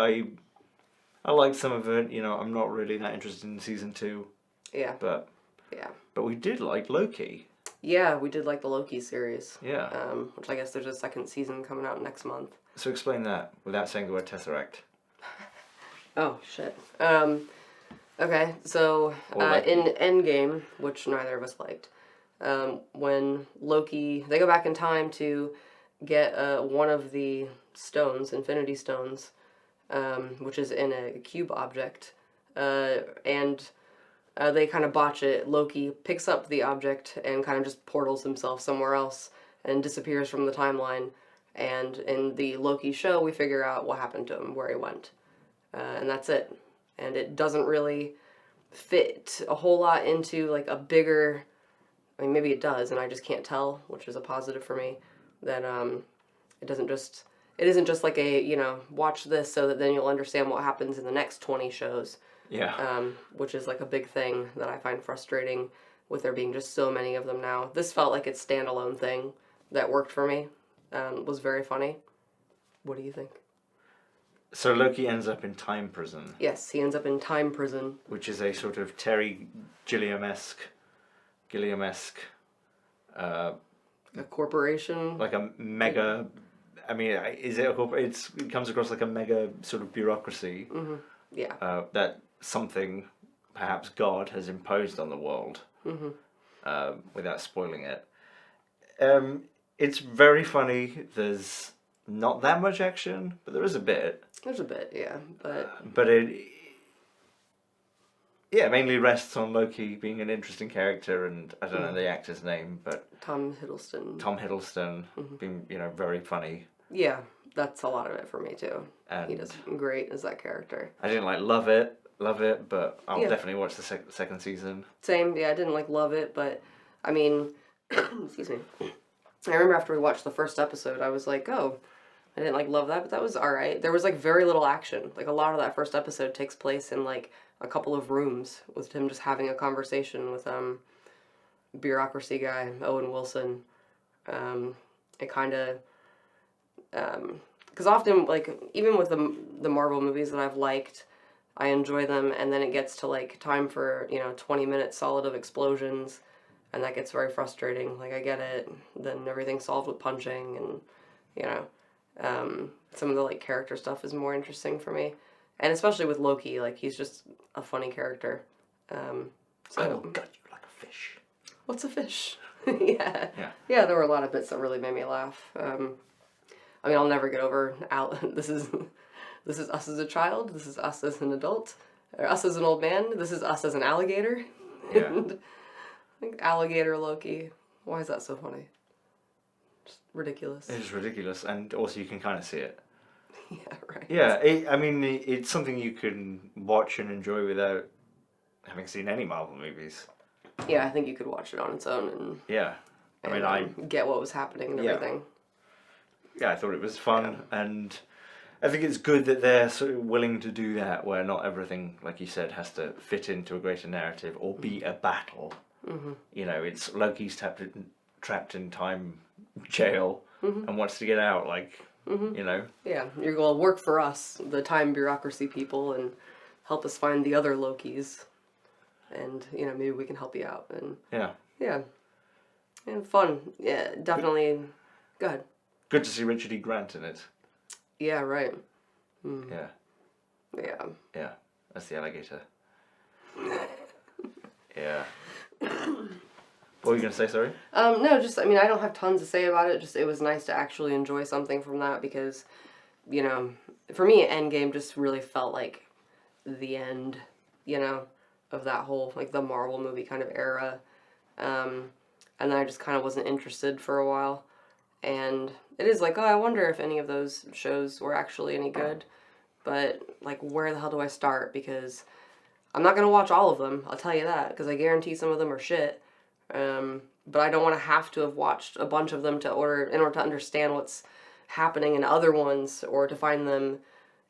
I liked some of it. I'm not really that interested in season 2, Yeah, but yeah. we did like Loki. Yeah, we did like the Loki series. Yeah. Which I guess there's a second season coming out next month. So explain that without saying the word Tesseract. Oh, shit. Okay, so Loki. in Endgame, which neither of us liked, when Loki, they go back in time to get one of the stones, Infinity Stones, which is in a cube object, and they kind of botch it. Loki picks up the object and kind of just portals himself somewhere else and disappears from the timeline. And in the Loki show, we figure out what happened to him, where he went. And that's it. And it doesn't really fit a whole lot into like a bigger, I mean, maybe it does, and I just can't tell, which is a positive for me, that it isn't just like a, watch this so that then you'll understand what happens in the next 20 shows. Yeah. Which is like a big thing that I find frustrating with there being just so many of them now. This felt like its standalone thing that worked for me. Was very funny. What do you think? So Loki ends up in time prison. Yes, he ends up in time prison. Which is a sort of Terry Gilliam-esque, A corporation. like a mega. I mean, is it a it comes across like a mega sort of bureaucracy. Mm-hmm. Yeah. That something, perhaps God, has imposed on the world. Mm-hmm. Without spoiling it. It's very funny. There's not that much action, but there is a bit. There's a bit, yeah, but But it, yeah, mainly rests on Loki being an interesting character, and I don't know the actor's name, but Tom Hiddleston. Being very funny. Yeah, that's a lot of it for me too. And he does great as that character. I didn't love it, but I'll definitely watch the second season. Same, yeah, I didn't love it, but I mean, excuse me. I remember after we watched the first episode, I was like, oh, I didn't love that, but that was alright. There was very little action. A lot of that first episode takes place in a couple of rooms with him just having a conversation with bureaucracy guy, Owen Wilson. It kind of, because often, even with the Marvel movies that I've liked, I enjoy them, and then it gets to time for 20 minutes solid of explosions, and that gets very frustrating. I get it, then everything's solved with punching, and some of the character stuff is more interesting for me, and especially with Loki, he's just a funny character. So I will gut you like a fish. What's a fish? Yeah. There were a lot of bits that really made me laugh. I mean, I'll never get over this is us as a child. This is us as an adult. Or us as an old man. This is us as an alligator. Yeah. Alligator Loki. Why is that so funny? Just ridiculous. It's ridiculous, and also you can kind of see it. Yeah, right. Yeah, it's something you can watch and enjoy without having seen any Marvel movies. Yeah, I think you could watch it on its own and yeah, I get what was happening and everything. Yeah, I thought it was fun, and I think it's good that they're sort of willing to do that, where not everything, like you said, has to fit into a greater narrative or be a battle. Mm-hmm. It's Loki's trapped in time jail and wants to get out, Yeah, you're going to work for us, the time bureaucracy people, and help us find the other Lokis. And, maybe we can help you out. And yeah. And fun. Yeah, definitely. Go ahead. Good to see Richard E. Grant in it. Yeah, right. Yeah. Yeah, that's the alligator. Yeah. What were you going to say, sorry? No, just, I don't have tons to say about it. Just, it was nice to actually enjoy something from that because, for me, Endgame just really felt like the end, of that whole, the Marvel movie kind of era. And then I just kind of wasn't interested for a while. And it is I wonder if any of those shows were actually any good. But, where the hell do I start? Because I'm not going to watch all of them, I'll tell you that, because I guarantee some of them are shit. But I don't want to have watched a bunch of them in order to understand what's happening in other ones or to find them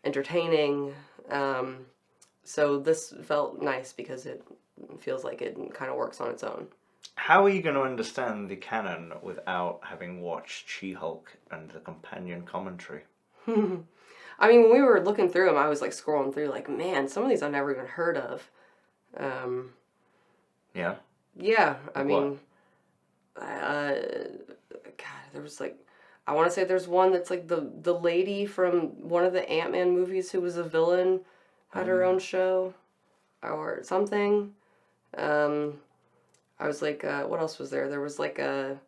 entertaining. So this felt nice because it feels like it kind of works on its own. How are you going to understand the canon without having watched She-Hulk and the companion commentary? I mean, when we were looking through them, I was scrolling through man, some of these I've never even heard of. Yeah? Yeah, I Like mean, God, there was I want to say there's one that's the lady from one of the Ant-Man movies who was a villain, had her own show, or something. I was what else was there? There was a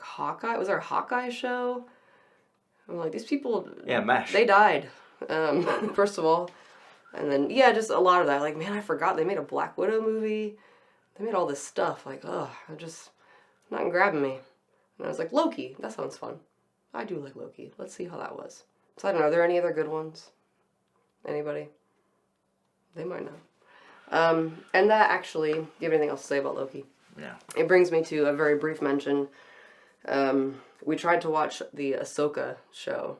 Hawkeye. Was there a Hawkeye show? I'm these people. Yeah, MASH. They died. First of all, and then just a lot of that. Man, I forgot they made a Black Widow movie. They made all this stuff. Not grabbing me. And I was Loki. That sounds fun. I do like Loki. Let's see how that was. So I don't know. Are there any other good ones? Anybody? They might know. And that actually, do you have anything else to say about Loki? Yeah. It brings me to a very brief mention. We tried to watch the Ahsoka show.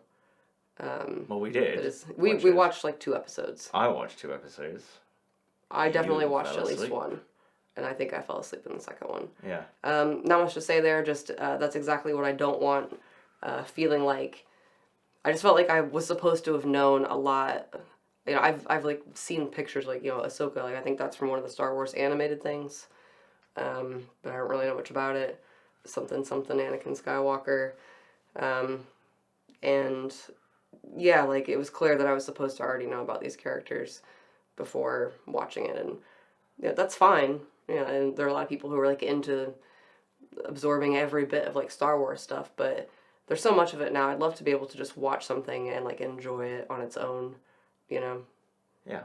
Well, we did. We watched 2 episodes. I watched 2 episodes. I definitely You watched fell at least asleep. one. And I think I fell asleep in the second one. Yeah. Not much to say there, just that's exactly what I don't want, feeling I just felt like I was supposed to have known a lot. You know, I've like seen pictures like, you know, Ahsoka, like I think that's from one of the Star Wars animated things. But I don't really know much about it. Something Anakin Skywalker. And yeah, like it was clear that I was supposed to already know about these characters before watching it, and yeah, that's fine. Yeah, and there are a lot of people who are like into absorbing every bit of like Star Wars stuff, but there's so much of it now. I'd love to be able to just watch something and like enjoy it on its own, you know? Yeah.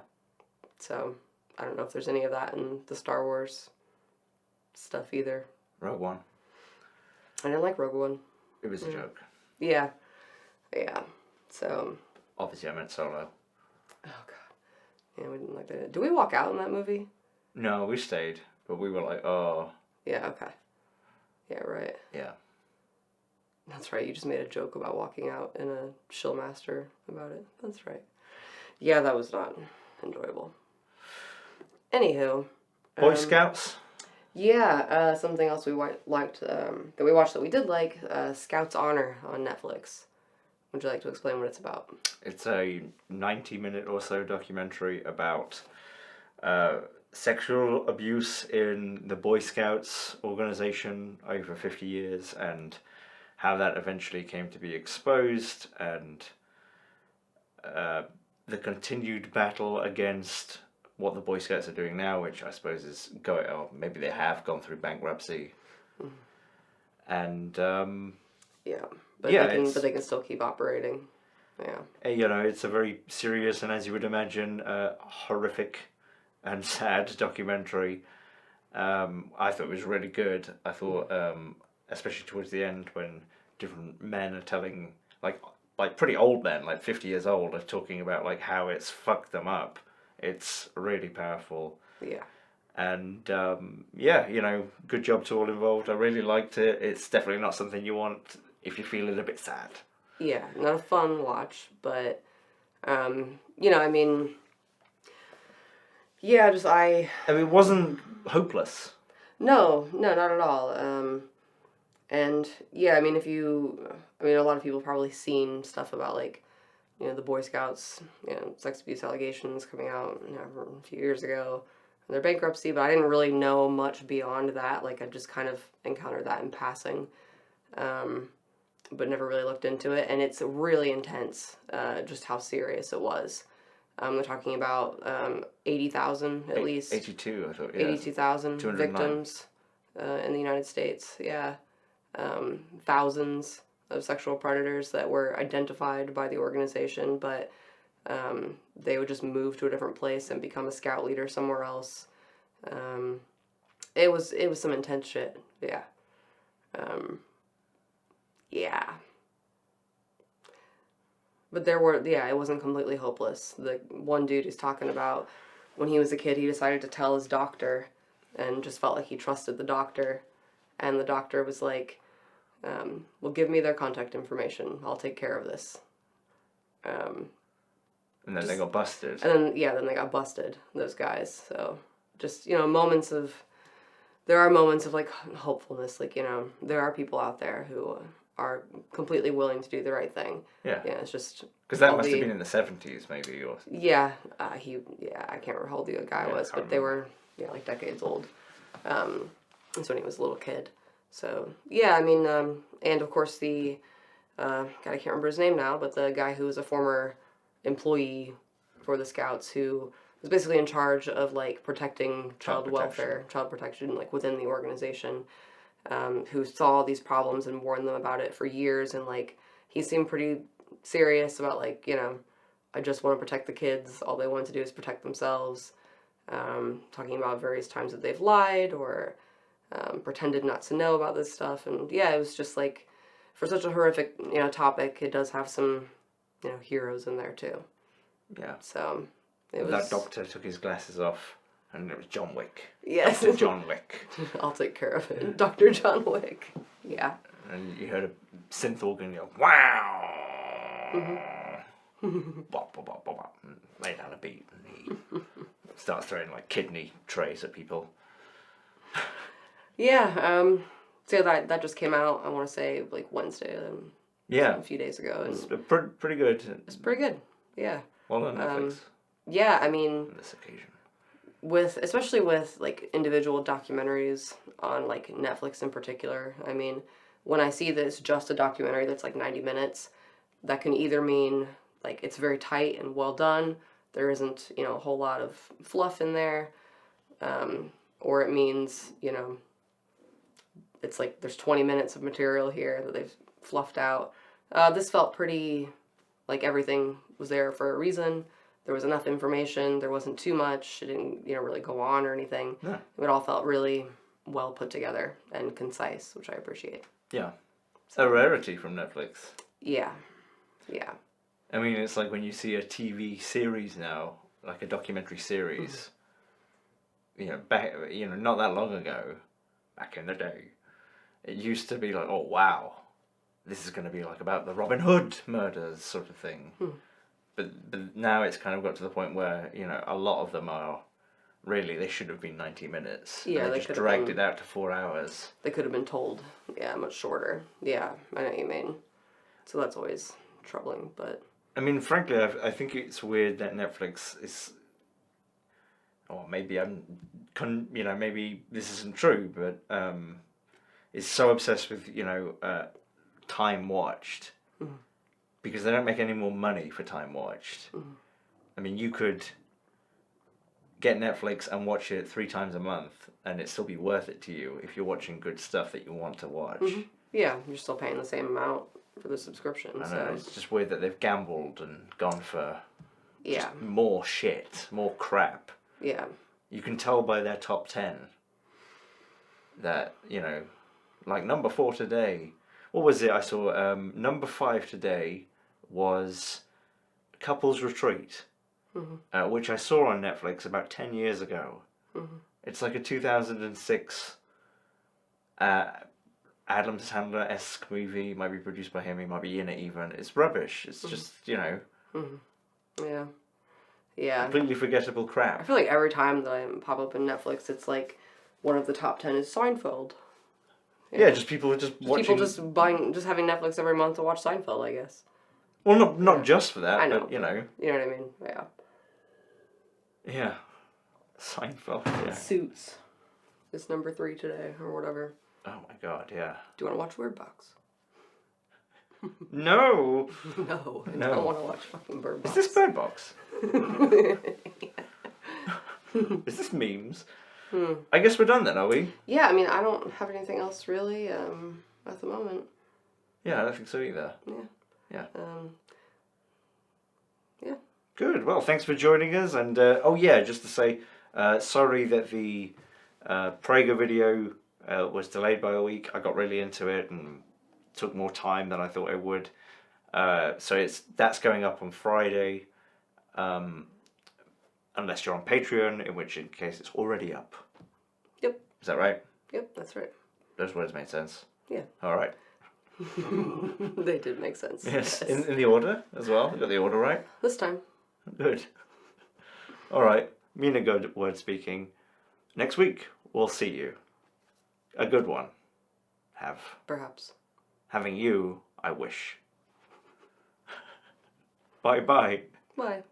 So I don't know if there's any of that in the Star Wars stuff either. Rogue One. I didn't like Rogue One. It was a joke. Yeah. Yeah. So. Obviously, I meant Solo. Oh, God. Yeah, we didn't like that. Did we walk out in that movie? No, we stayed, but we were like, oh. Yeah, okay. Yeah, right. Yeah. That's right. You just made a joke about walking out in a Shillmaster about it. That's right. Yeah, that was not enjoyable. Anywho. Boy Scouts? Yeah, something else we liked, that we watched that we did like, Scouts Honor on Netflix. Would you like to explain what it's about? It's a 90-minute or so documentary about sexual abuse in the Boy Scouts organization over 50 years and how that eventually came to be exposed and the continued battle against what the Boy Scouts are doing now, which I suppose is going, or maybe they have gone through bankruptcy. And yeah, but they can still keep operating. Yeah. You know, it's a very serious and, as you would imagine, horrific and sad documentary. I thought it was really good. I thought, especially towards the end, when different men are telling, like pretty old men, like 50 years old, are talking about like how it's fucked them up. It's really powerful. Yeah. And yeah, you know, good job to all involved. I really liked it. It's definitely not something you want if you're feeling a bit sad. Yeah, not a fun watch, but you know, I mean, yeah, I mean, it wasn't hopeless. No, not at all. And yeah, I mean, a lot of people have probably seen stuff about like, you know, the Boy Scouts, you know, sex abuse allegations coming out, you know, a few years ago, and their bankruptcy, but I didn't really know much beyond that. Like, I just kind of encountered that in passing, but never really looked into it, and it's really intense, just how serious it was. They're talking about 80,000 at least. 82, I thought, yeah. 82,000 victims in the United States, yeah. Thousands of sexual predators that were identified by the organization, but they would just move to a different place and become a scout leader somewhere else. It was some intense shit, yeah. Yeah. But it wasn't completely hopeless. The one dude who's talking about when he was a kid, he decided to tell his doctor and just felt like he trusted the doctor. And the doctor was like, well, give me their contact information. I'll take care of this. And then they got busted. And then they got busted, those guys. So just, you know, there are moments of like hopefulness. Like, you know, there are people out there who are completely willing to do the right thing. Yeah. Yeah, it's just... Because that must have been in the 70s, maybe, or... Yeah, I can't remember how old the guy was, but they were, like decades old. That's when he was a little kid. So, yeah, I mean, and of course the, God, I can't remember his name now, but the guy who was a former employee for the Scouts who was basically in charge of, like, protecting child protection, like, within the organization, who saw these problems and warned them about it for years, and, like, he seemed pretty serious about, like, you know, I just want to protect the kids, all they want to do is protect themselves, talking about various times that they've lied or pretended not to know about this stuff, and yeah, it was just, like, for such a horrific, you know, topic, it does have some, you know, heroes in there, too. Yeah. So, it was... That doctor took his glasses off, and it was John Wick. Yes. Dr. John Wick. I'll take care of it. Dr. John Wick. Yeah. And you heard a synth organ go, wow! Bop, bop, bop, bop, bop, and lay down a beat, and he starts throwing, like, kidney trays at people. Yeah, so that just came out, I want to say, like, Wednesday. Yeah. a few days ago, and It's pretty good. it's pretty good. Yeah. Well done, Netflix. Yeah, I mean, On this occasion. especially with like individual documentaries on like Netflix in particular. I mean, when I see that it's just a documentary that's like 90 minutes, that can either mean like it's very tight and well done, there isn't, a whole lot of fluff in there, or it means, it's like there's 20 minutes of material here that they've fluffed out. This felt pretty like everything was there for a reason. There was enough information. There wasn't too much. It didn't, really go on or anything. No. It all felt really well put together and concise, which I appreciate. Yeah. A rarity from Netflix. Yeah. Yeah. I mean, it's like when you see a TV series now, like a documentary series, back, not that long ago, back in the day, it used to be like, oh, wow, this is going to be like about the Robin Hood murders sort of thing. But now it's kind of got to the point where, a lot of them are, really, they should have been 90 minutes. Yeah, they just dragged it out to 4 hours. They could have been told, much shorter. Yeah, I know what you mean. So that's always troubling, but... I mean, frankly, I think it's weird that Netflix is... Or maybe maybe this isn't true, but is so obsessed with, time watched. Because they don't make any more money for time watched. I mean, you could get Netflix and watch it 3 times a month, and it'd still be worth it to you if you're watching good stuff that you want to watch. Yeah, you're still paying the same amount for the subscription. I know, So it's just weird that they've gambled and gone for yeah, more shit, more crap. yeah, You can tell by their top 10 that, like number 4 today, what was it I saw? Number 5 today was Couples Retreat, which I saw on Netflix about 10 years ago. It's like a 2006 Adam Sandler-esque movie. Might be produced by him, he might be in it even. It's rubbish. It's just, yeah, yeah. completely forgettable I crap. feel like every time that I pop up in Netflix, it's like one of the top 10 is Seinfeld. Yeah, just people are just watching... People just having Netflix every month to watch Seinfeld, I guess. Well, not just for that, I know. but, You know what I mean? Yeah. Yeah. Seinfeld, yeah. Suits. It's number 3 today, or whatever. Oh my god, yeah. Do you want to watch Bird Box? No! No, I No. don't want to watch fucking Bird Box. Is this Bird Box? Is this memes? I guess we're done then, are we? Yeah, I mean, I don't have anything else really at the moment. Yeah, I don't think so either. Yeah. Yeah. Yeah. Good. Well, thanks for joining us. And, just to say, sorry that the Prager video was delayed by a week. I got really into it and took more time than I thought I would. So that's going up on Friday. Unless you're on Patreon, in which case it's already up. Yep. Is that right? Yep, that's right. Those words made sense. Yeah. All right. They did make sense. Yes. In the order as well. You got the order right. This time. Good. All right. Mina good word speaking. Next week we'll see you. A good one. Perhaps. Having you, I wish. Bye bye. Bye.